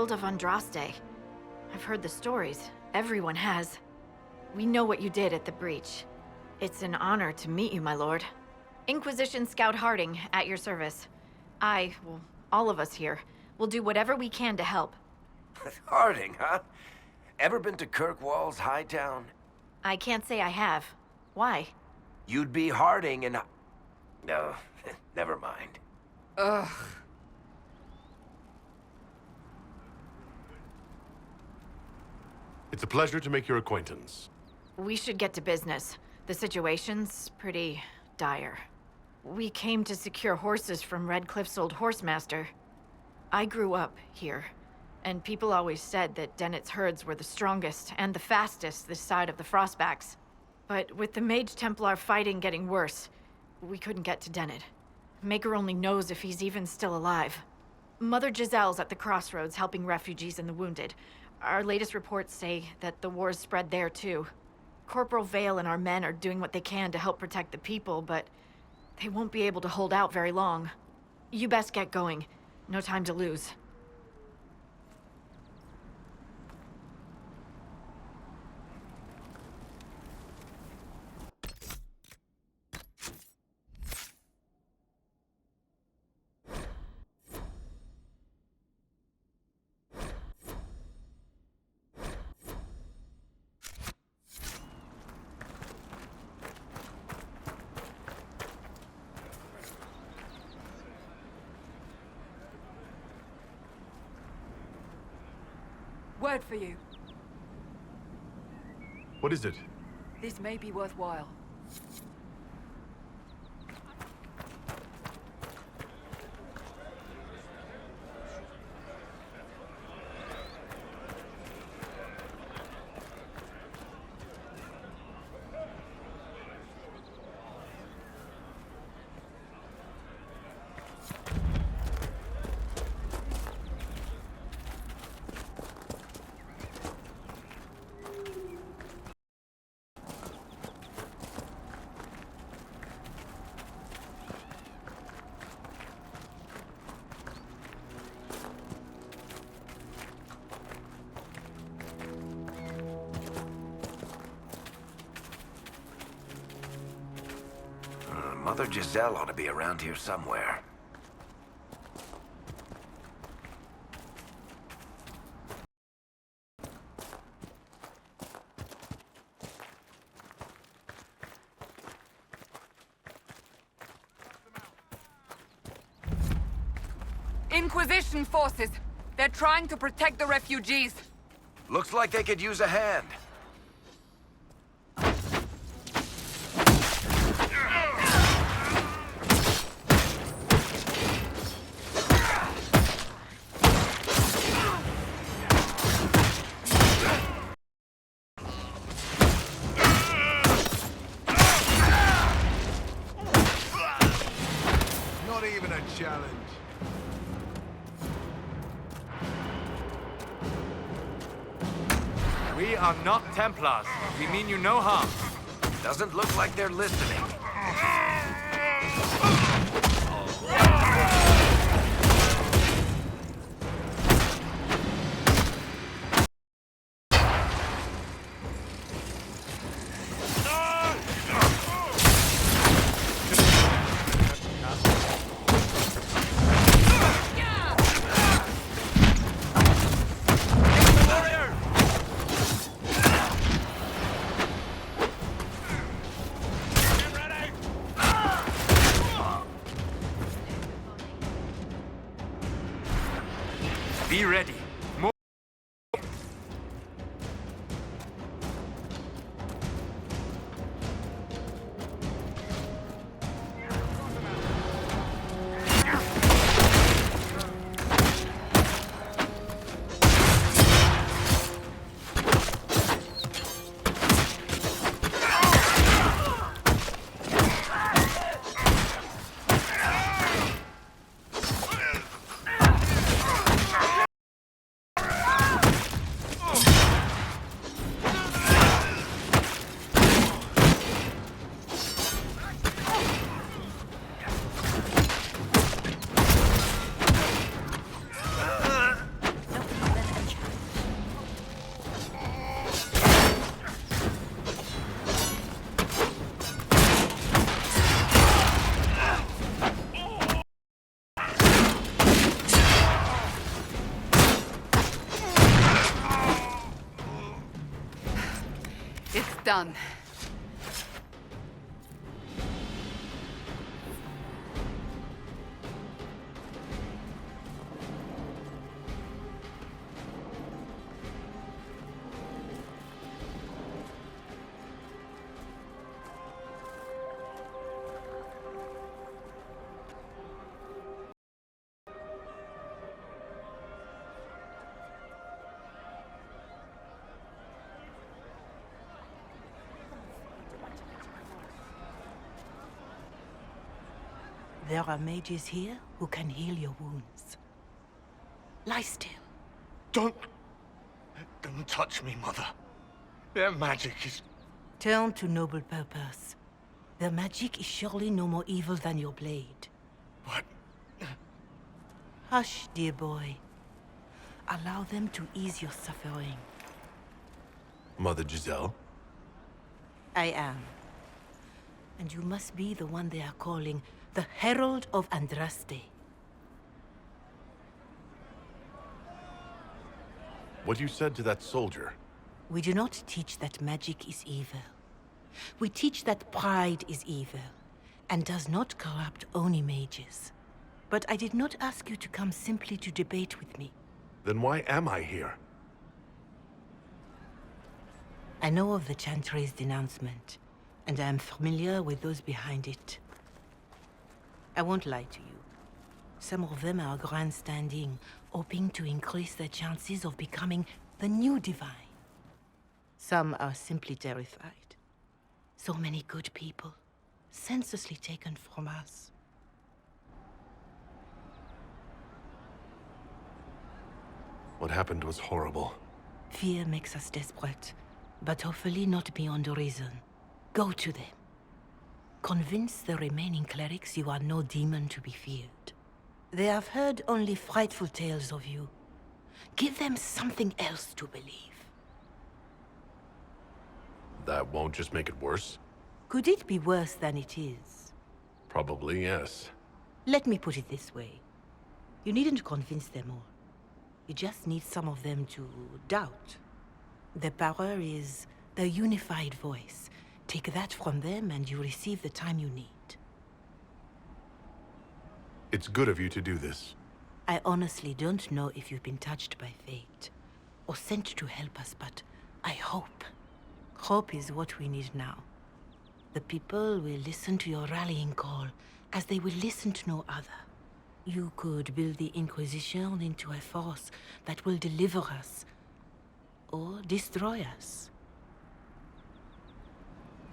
Guild of Andraste. I've heard the stories. Everyone has. We know what you did at the breach. It's an honor to meet you, my lord. Inquisition Scout Harding, at your service. Well, all of us here, will do whatever we can to help. Harding, huh? Ever been to Kirkwall's Hightown? I can't say I have. Why? You'd be Harding and... No, never mind. Ugh. It's a pleasure to make your acquaintance. We should get to business. The situation's pretty dire. We came to secure horses from Redcliffe's old horsemaster. I grew up here, and people always said that Dennett's herds were the strongest and the fastest this side of the Frostbacks. But with the Mage Templar fighting getting worse, we couldn't get to Dennett. Maker only knows if he's even still alive. Mother Giselle's at the crossroads helping refugees and the wounded. Our latest reports say that the war's spread there too. Corporal Vale and our men are doing what they can to help protect the people, but they won't be able to hold out very long. You best get going. No time to lose. Word for you. What is it? This may be worthwhile. Mother Giselle ought to be around here somewhere. Inquisition forces. They're trying to protect the refugees. Looks like they could use a hand. Not even a challenge. We are not Templars. We mean you no harm. Doesn't look like they're listening. It's done. There are mages here who can heal your wounds. Lie still. Don't touch me, Mother. Their magic is... Turn to noble purpose. Their magic is surely no more evil than your blade. What? Hush, dear boy. Allow them to ease your suffering. Mother Giselle? I am. And you must be the one they are calling the Herald of Andraste. What you said to that soldier? We do not teach that magic is evil. We teach that pride is evil, and does not corrupt only mages. But I did not ask you to come simply to debate with me. Then why am I here? I know of the Chantry's denouncement, and I am familiar with those behind it. I won't lie to you. Some of them are grandstanding, hoping to increase their chances of becoming the new divine. Some are simply terrified. So many good people, senselessly taken from us. What happened was horrible. Fear makes us desperate, but hopefully not beyond reason. Go to them. Convince the remaining clerics you are no demon to be feared. They have heard only frightful tales of you. Give them something else to believe. That won't just make it worse? Could it be worse than it is? Probably, yes. Let me put it this way. You needn't convince them all. You just need some of them to doubt. Their power is their unified voice. Take that from them and you receive the time you need. It's good of you to do this. I honestly don't know if you've been touched by fate, or sent to help us, but I hope. Hope is what we need now. The people will listen to your rallying call, as they will listen to no other. You could build the Inquisition into a force that will deliver us, or destroy us.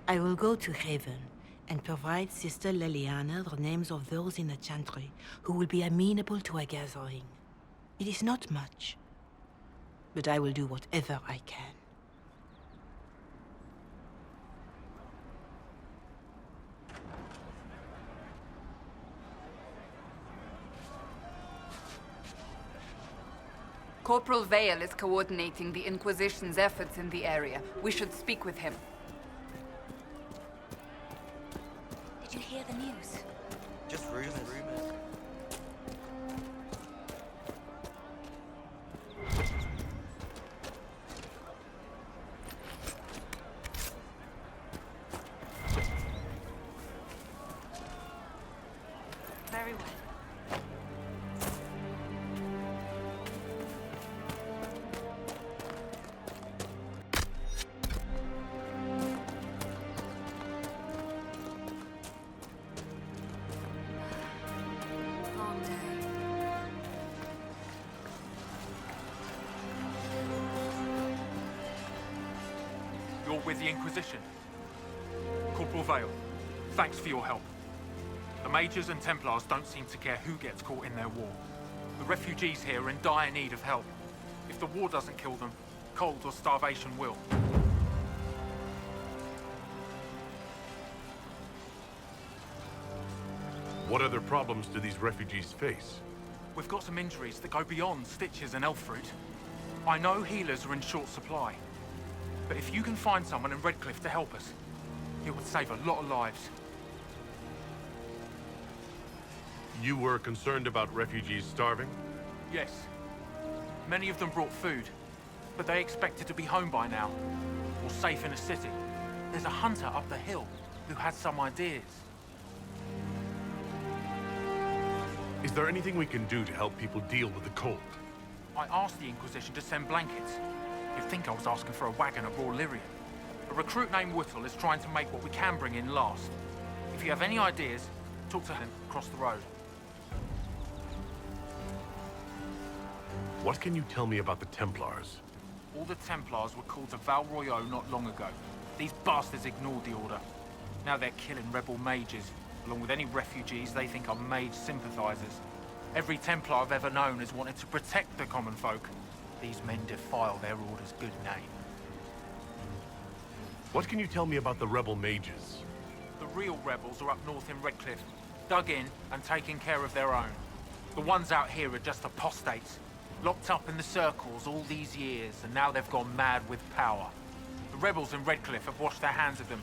I will go to Haven and provide Sister Leliana the names of those in the Chantry who will be amenable to a gathering. It is not much, but I will do whatever I can. Corporal Vale is coordinating the Inquisition's efforts in the area. We should speak with him. Did you hear the news? Just rumors. Very well. Long day. You're with the Inquisition. Corporal Vale, thanks for your help. The Mages and Templars don't seem to care who gets caught in their war. The refugees here are in dire need of help. If the war doesn't kill them, cold or starvation will. What other problems do these refugees face? We've got some injuries that go beyond stitches and elf fruit. I know healers are in short supply, but if you can find someone in Redcliffe to help us, it would save a lot of lives. You were concerned about refugees starving? Yes. Many of them brought food, but they expected to be home by now. or safe in a city. There's a hunter up the hill who has some ideas. Is there anything we can do to help people deal with the cold? I asked the Inquisition to send blankets. You'd think I was asking for a wagon of raw lyrium. A recruit named Whittle is trying to make what we can bring in last. If you have any ideas, talk to him across the road. What can you tell me about the Templars? All the Templars were called to Val Royeaux not long ago. These bastards ignored the order. Now they're killing rebel mages, along with any refugees they think are mage sympathizers. Every Templar I've ever known has wanted to protect the common folk. These men defile their order's good name. What can you tell me about the rebel mages? The real rebels are up north in Redcliffe, dug in and taking care of their own. The ones out here are just apostates, locked up in the circles all these years, and now they've gone mad with power. The rebels in Redcliffe have washed their hands of them.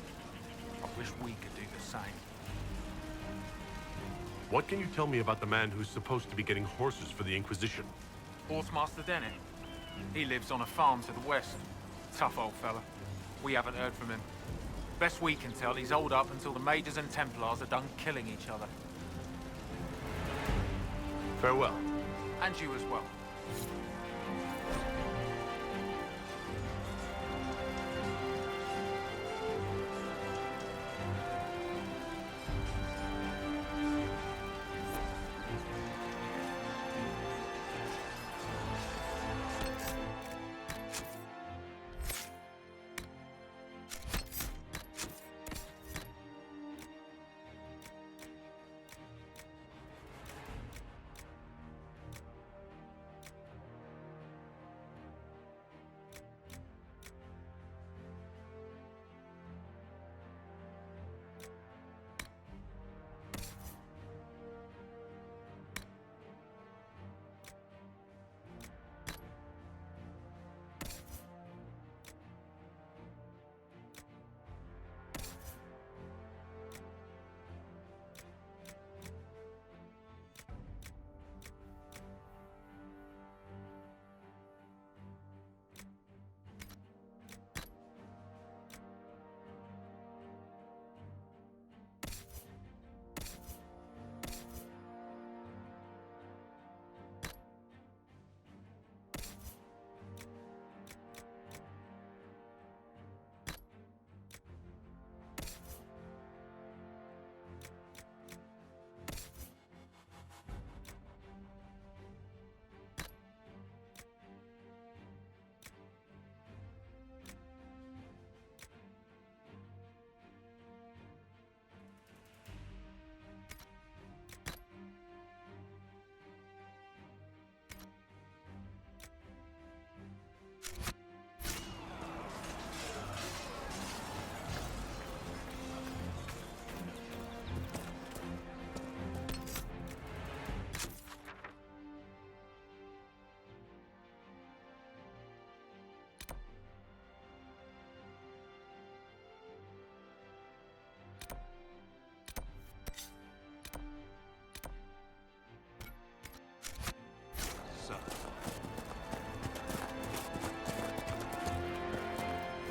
I wish we could do the same. What can you tell me about the man who's supposed to be getting horses for the Inquisition? Horsemaster Dennett. He lives on a farm to the west. Tough old fella. We haven't heard from him. Best we can tell, he's holed up until the Mages and Templars are done killing each other. Farewell. And you as well.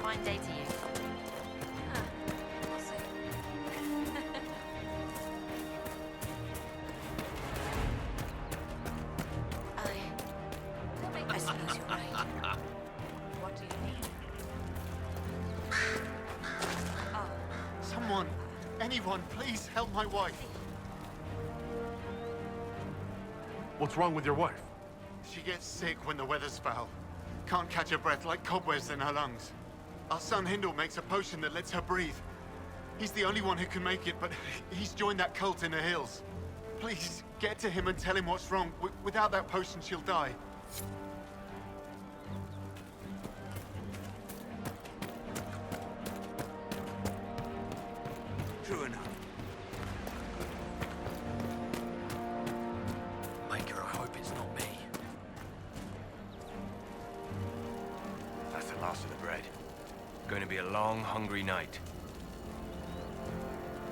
Fine day to you. Huh. We'll see. I suppose you're right. What do you need? Oh. Someone, anyone, please help my wife. What's wrong with your wife? She gets sick when the weather's foul. Can't catch her breath like cobwebs in her lungs. Our son Hindle makes a potion that lets her breathe. He's the only one who can make it, but he's joined that cult in the hills. Please, get to him and tell him what's wrong. Without that potion, she'll die. True enough. Maker, I hope it's not me. That's the last of the bread. Going to be a long, hungry night.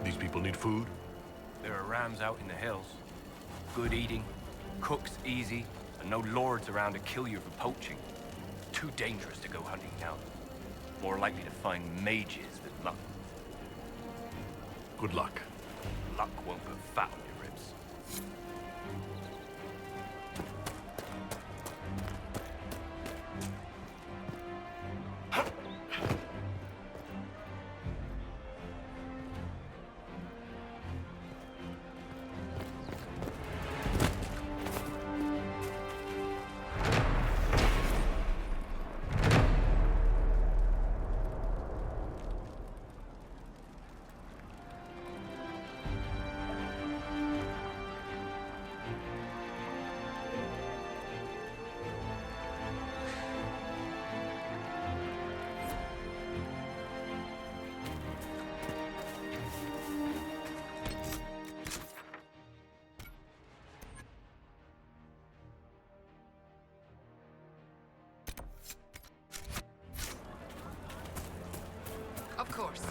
These people need food? There are rams out in the hills. Good eating, cooks easy, and no lords around to kill you for poaching. Too dangerous to go hunting now. more likely to find mages with luck. Good luck. Luck won't befoul your ribs. Of course.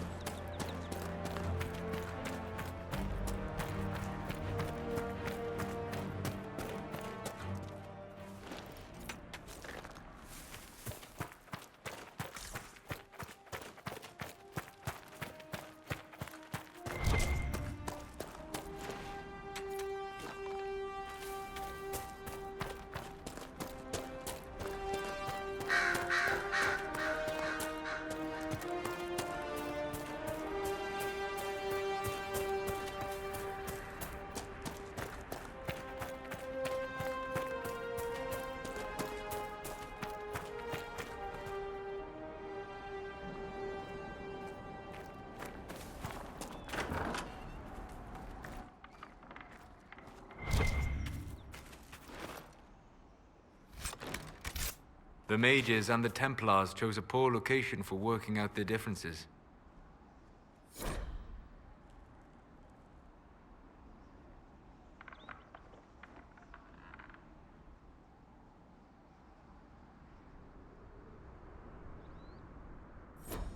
The mages and the Templars chose a poor location for working out their differences.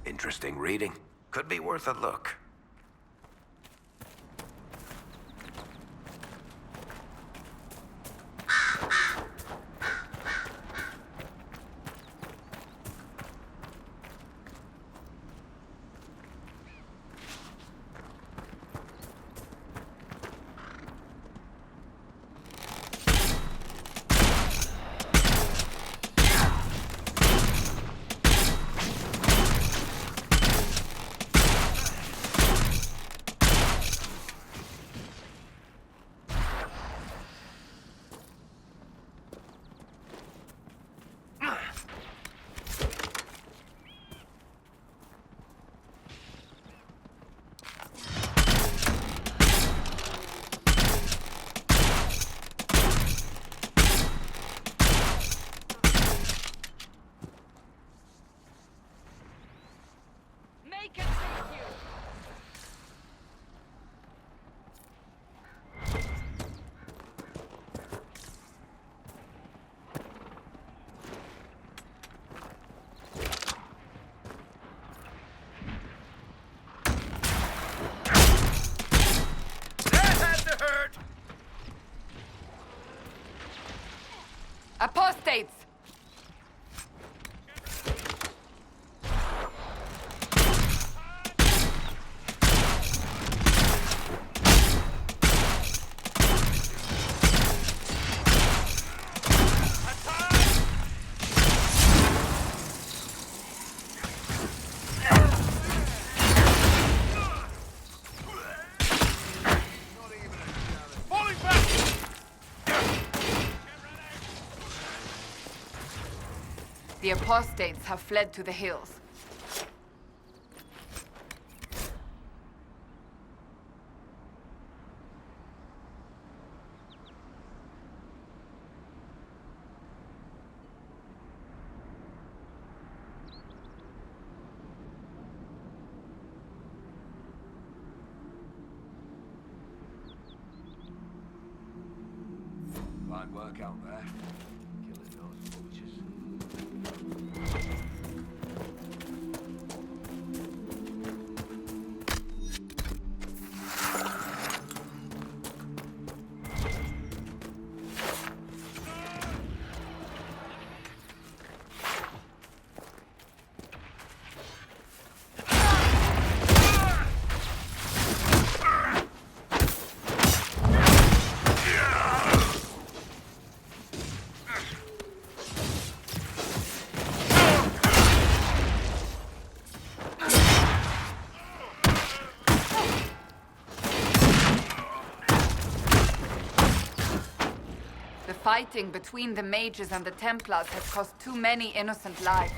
Interesting reading. Could be worth a look. Apostates! The apostates have fled to the hills. Fine work out there. Killing those vultures. fighting between the mages and the Templars has cost too many innocent lives.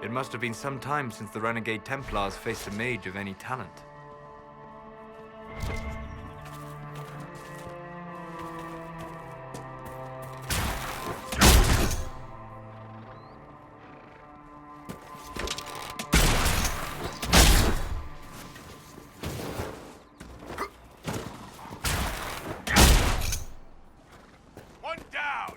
It must have been some time since the Renegade Templars faced a mage of any talent. One down!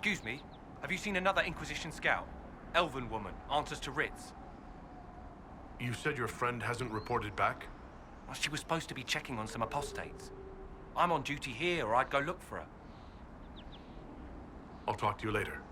Excuse me, have you seen another Inquisition scout? Elven woman, answers to writs. You said your friend hasn't reported back? Well, she was supposed to be checking on some apostates. I'm on duty here, or I'd go look for her. I'll talk to you later.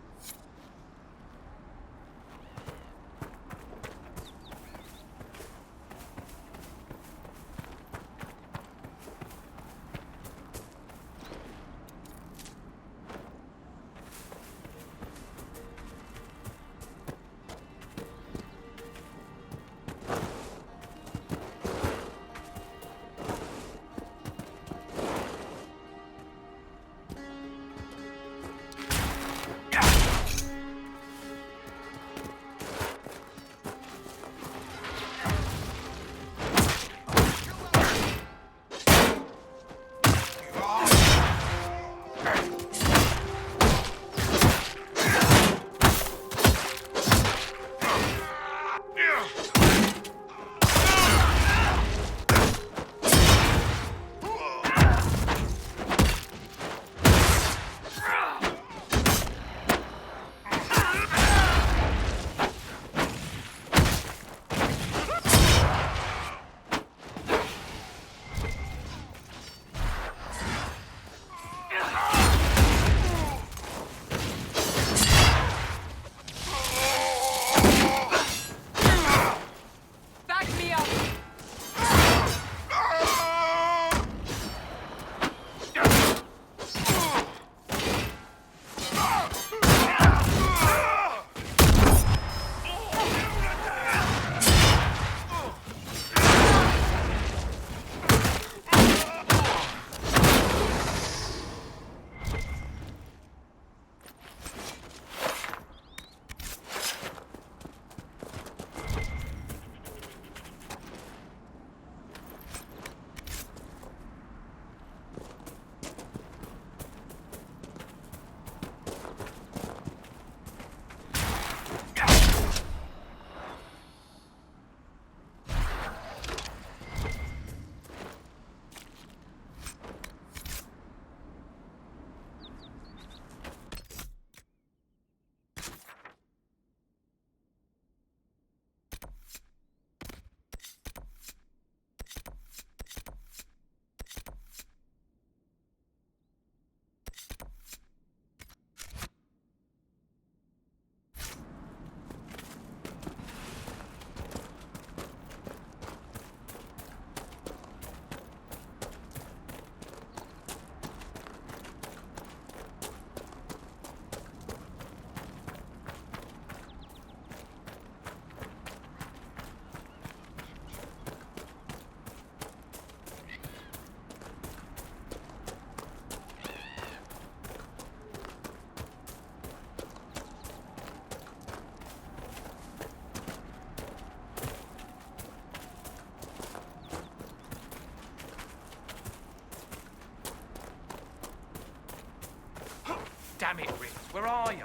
Damn it, Ritz, where are you?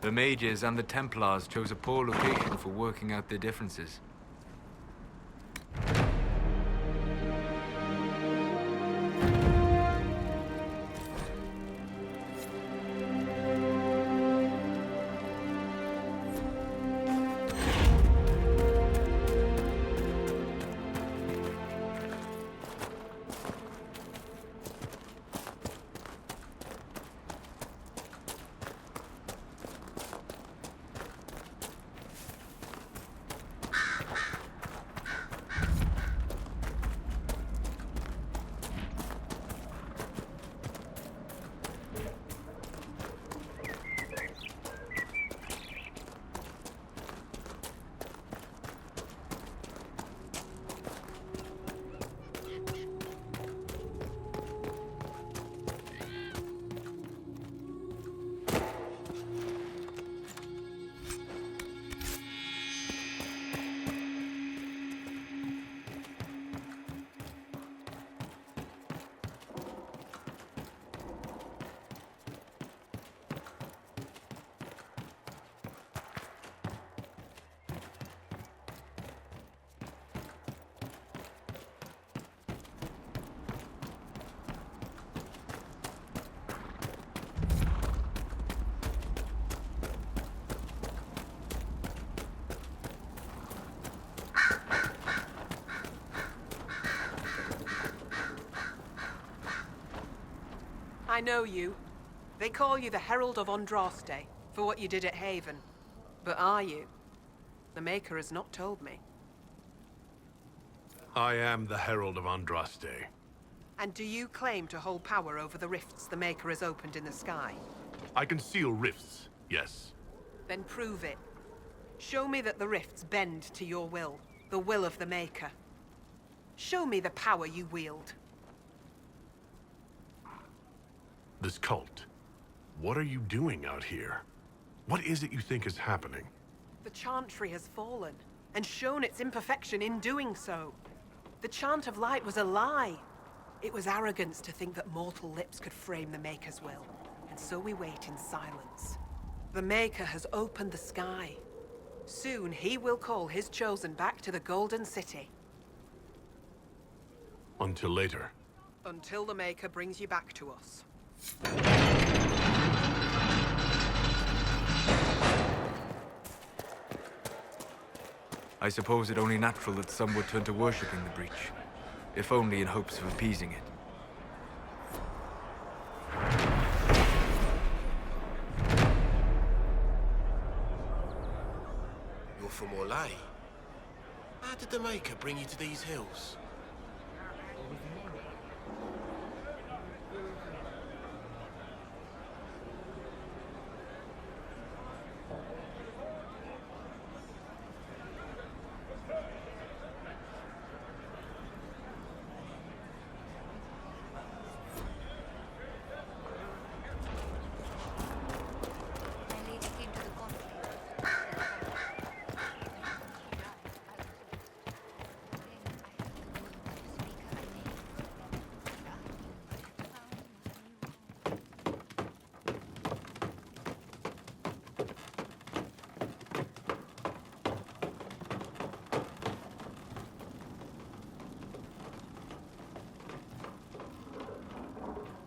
The mages and the Templars chose a poor location for working out their differences. I know you. They call you the Herald of Andraste for what you did at Haven. But are you? The Maker has not told me. I am the Herald of Andraste. And do you claim to hold power over the rifts the Maker has opened in the sky? I can seal rifts, yes. Then prove it. Show me that the rifts bend to your will, the will of the Maker. Show me the power you wield. This cult. What are you doing out here? What is it you think is happening? The Chantry has fallen, and shown its imperfection in doing so. The Chant of Light was a lie. It was arrogance to think that mortal lips could frame the Maker's will, and so we wait in silence. The Maker has opened the sky. Soon he will call his chosen back to the Golden City. Until later. Until the Maker brings you back to us. I suppose it only natural that some would turn to worshipping the breach, if only in hopes of appeasing it. You're from Orlais. How did the Maker bring you to these hills?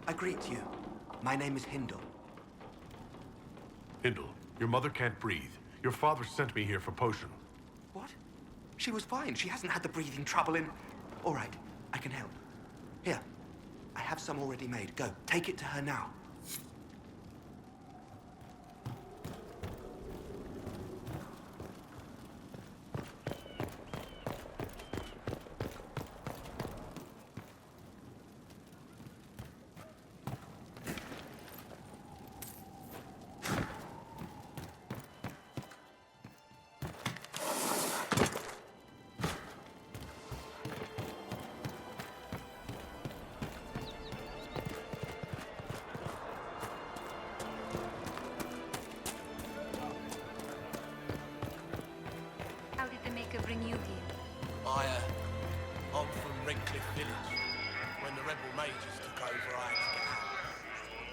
I greet you. My name is Hindle. Hindle, your mother can't breathe. Your father sent me here for potion. What? She was fine. She hasn't had the breathing trouble in... All right, I can help. Here, I have some already made. Go, take it to her now. How did the Maker bring you here? I'm from Redcliffe Village. When the rebel mages took over, I had to get out.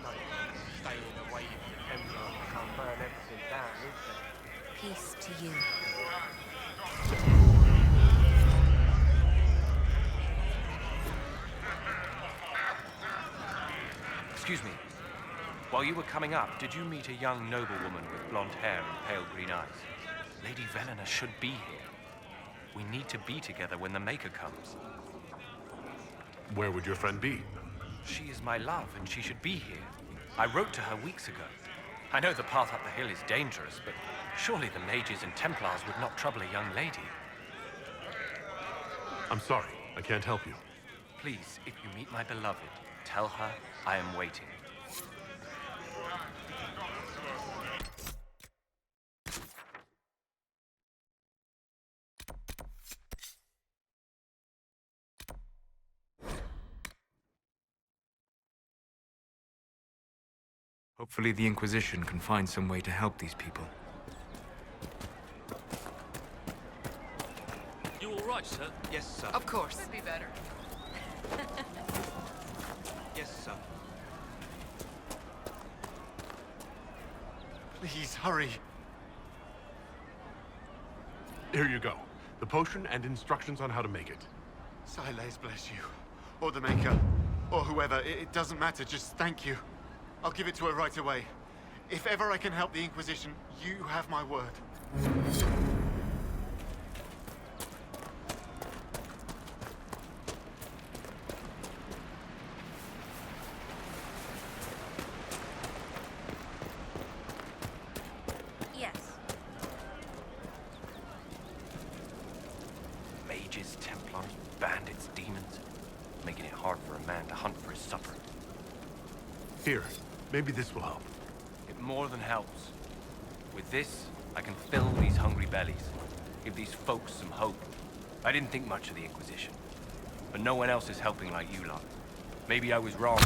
No, staying away from the Templar can't burn everything down, is there? Peace to you. Excuse me. While you were coming up, did you meet a young noblewoman with blonde hair and pale green eyes? Lady Velena should be here. We need to be together when the Maker comes. Where would your friend be? She is my love, and she should be here. I wrote to her weeks ago. I know the path up the hill is dangerous, but surely the mages and Templars would not trouble a young lady. I'm sorry, I can't help you. Please, if you meet my beloved, tell her I am waiting. Hopefully the Inquisition can find some way to help these people. You all right, sir? Yes, sir. Of course. Could be better. Yes, sir. Please, hurry. Here you go. The potion and instructions on how to make it. Silas bless you. Or the Maker. Or whoever. It doesn't matter. Just thank you. I'll give it to her right away. If ever I can help the Inquisition, you have my word. Here, maybe this will help. It more than helps. With this, I can fill these hungry bellies. Give these folks some hope. I didn't think much of the Inquisition. But no one else is helping like you lot. Maybe I was wrong.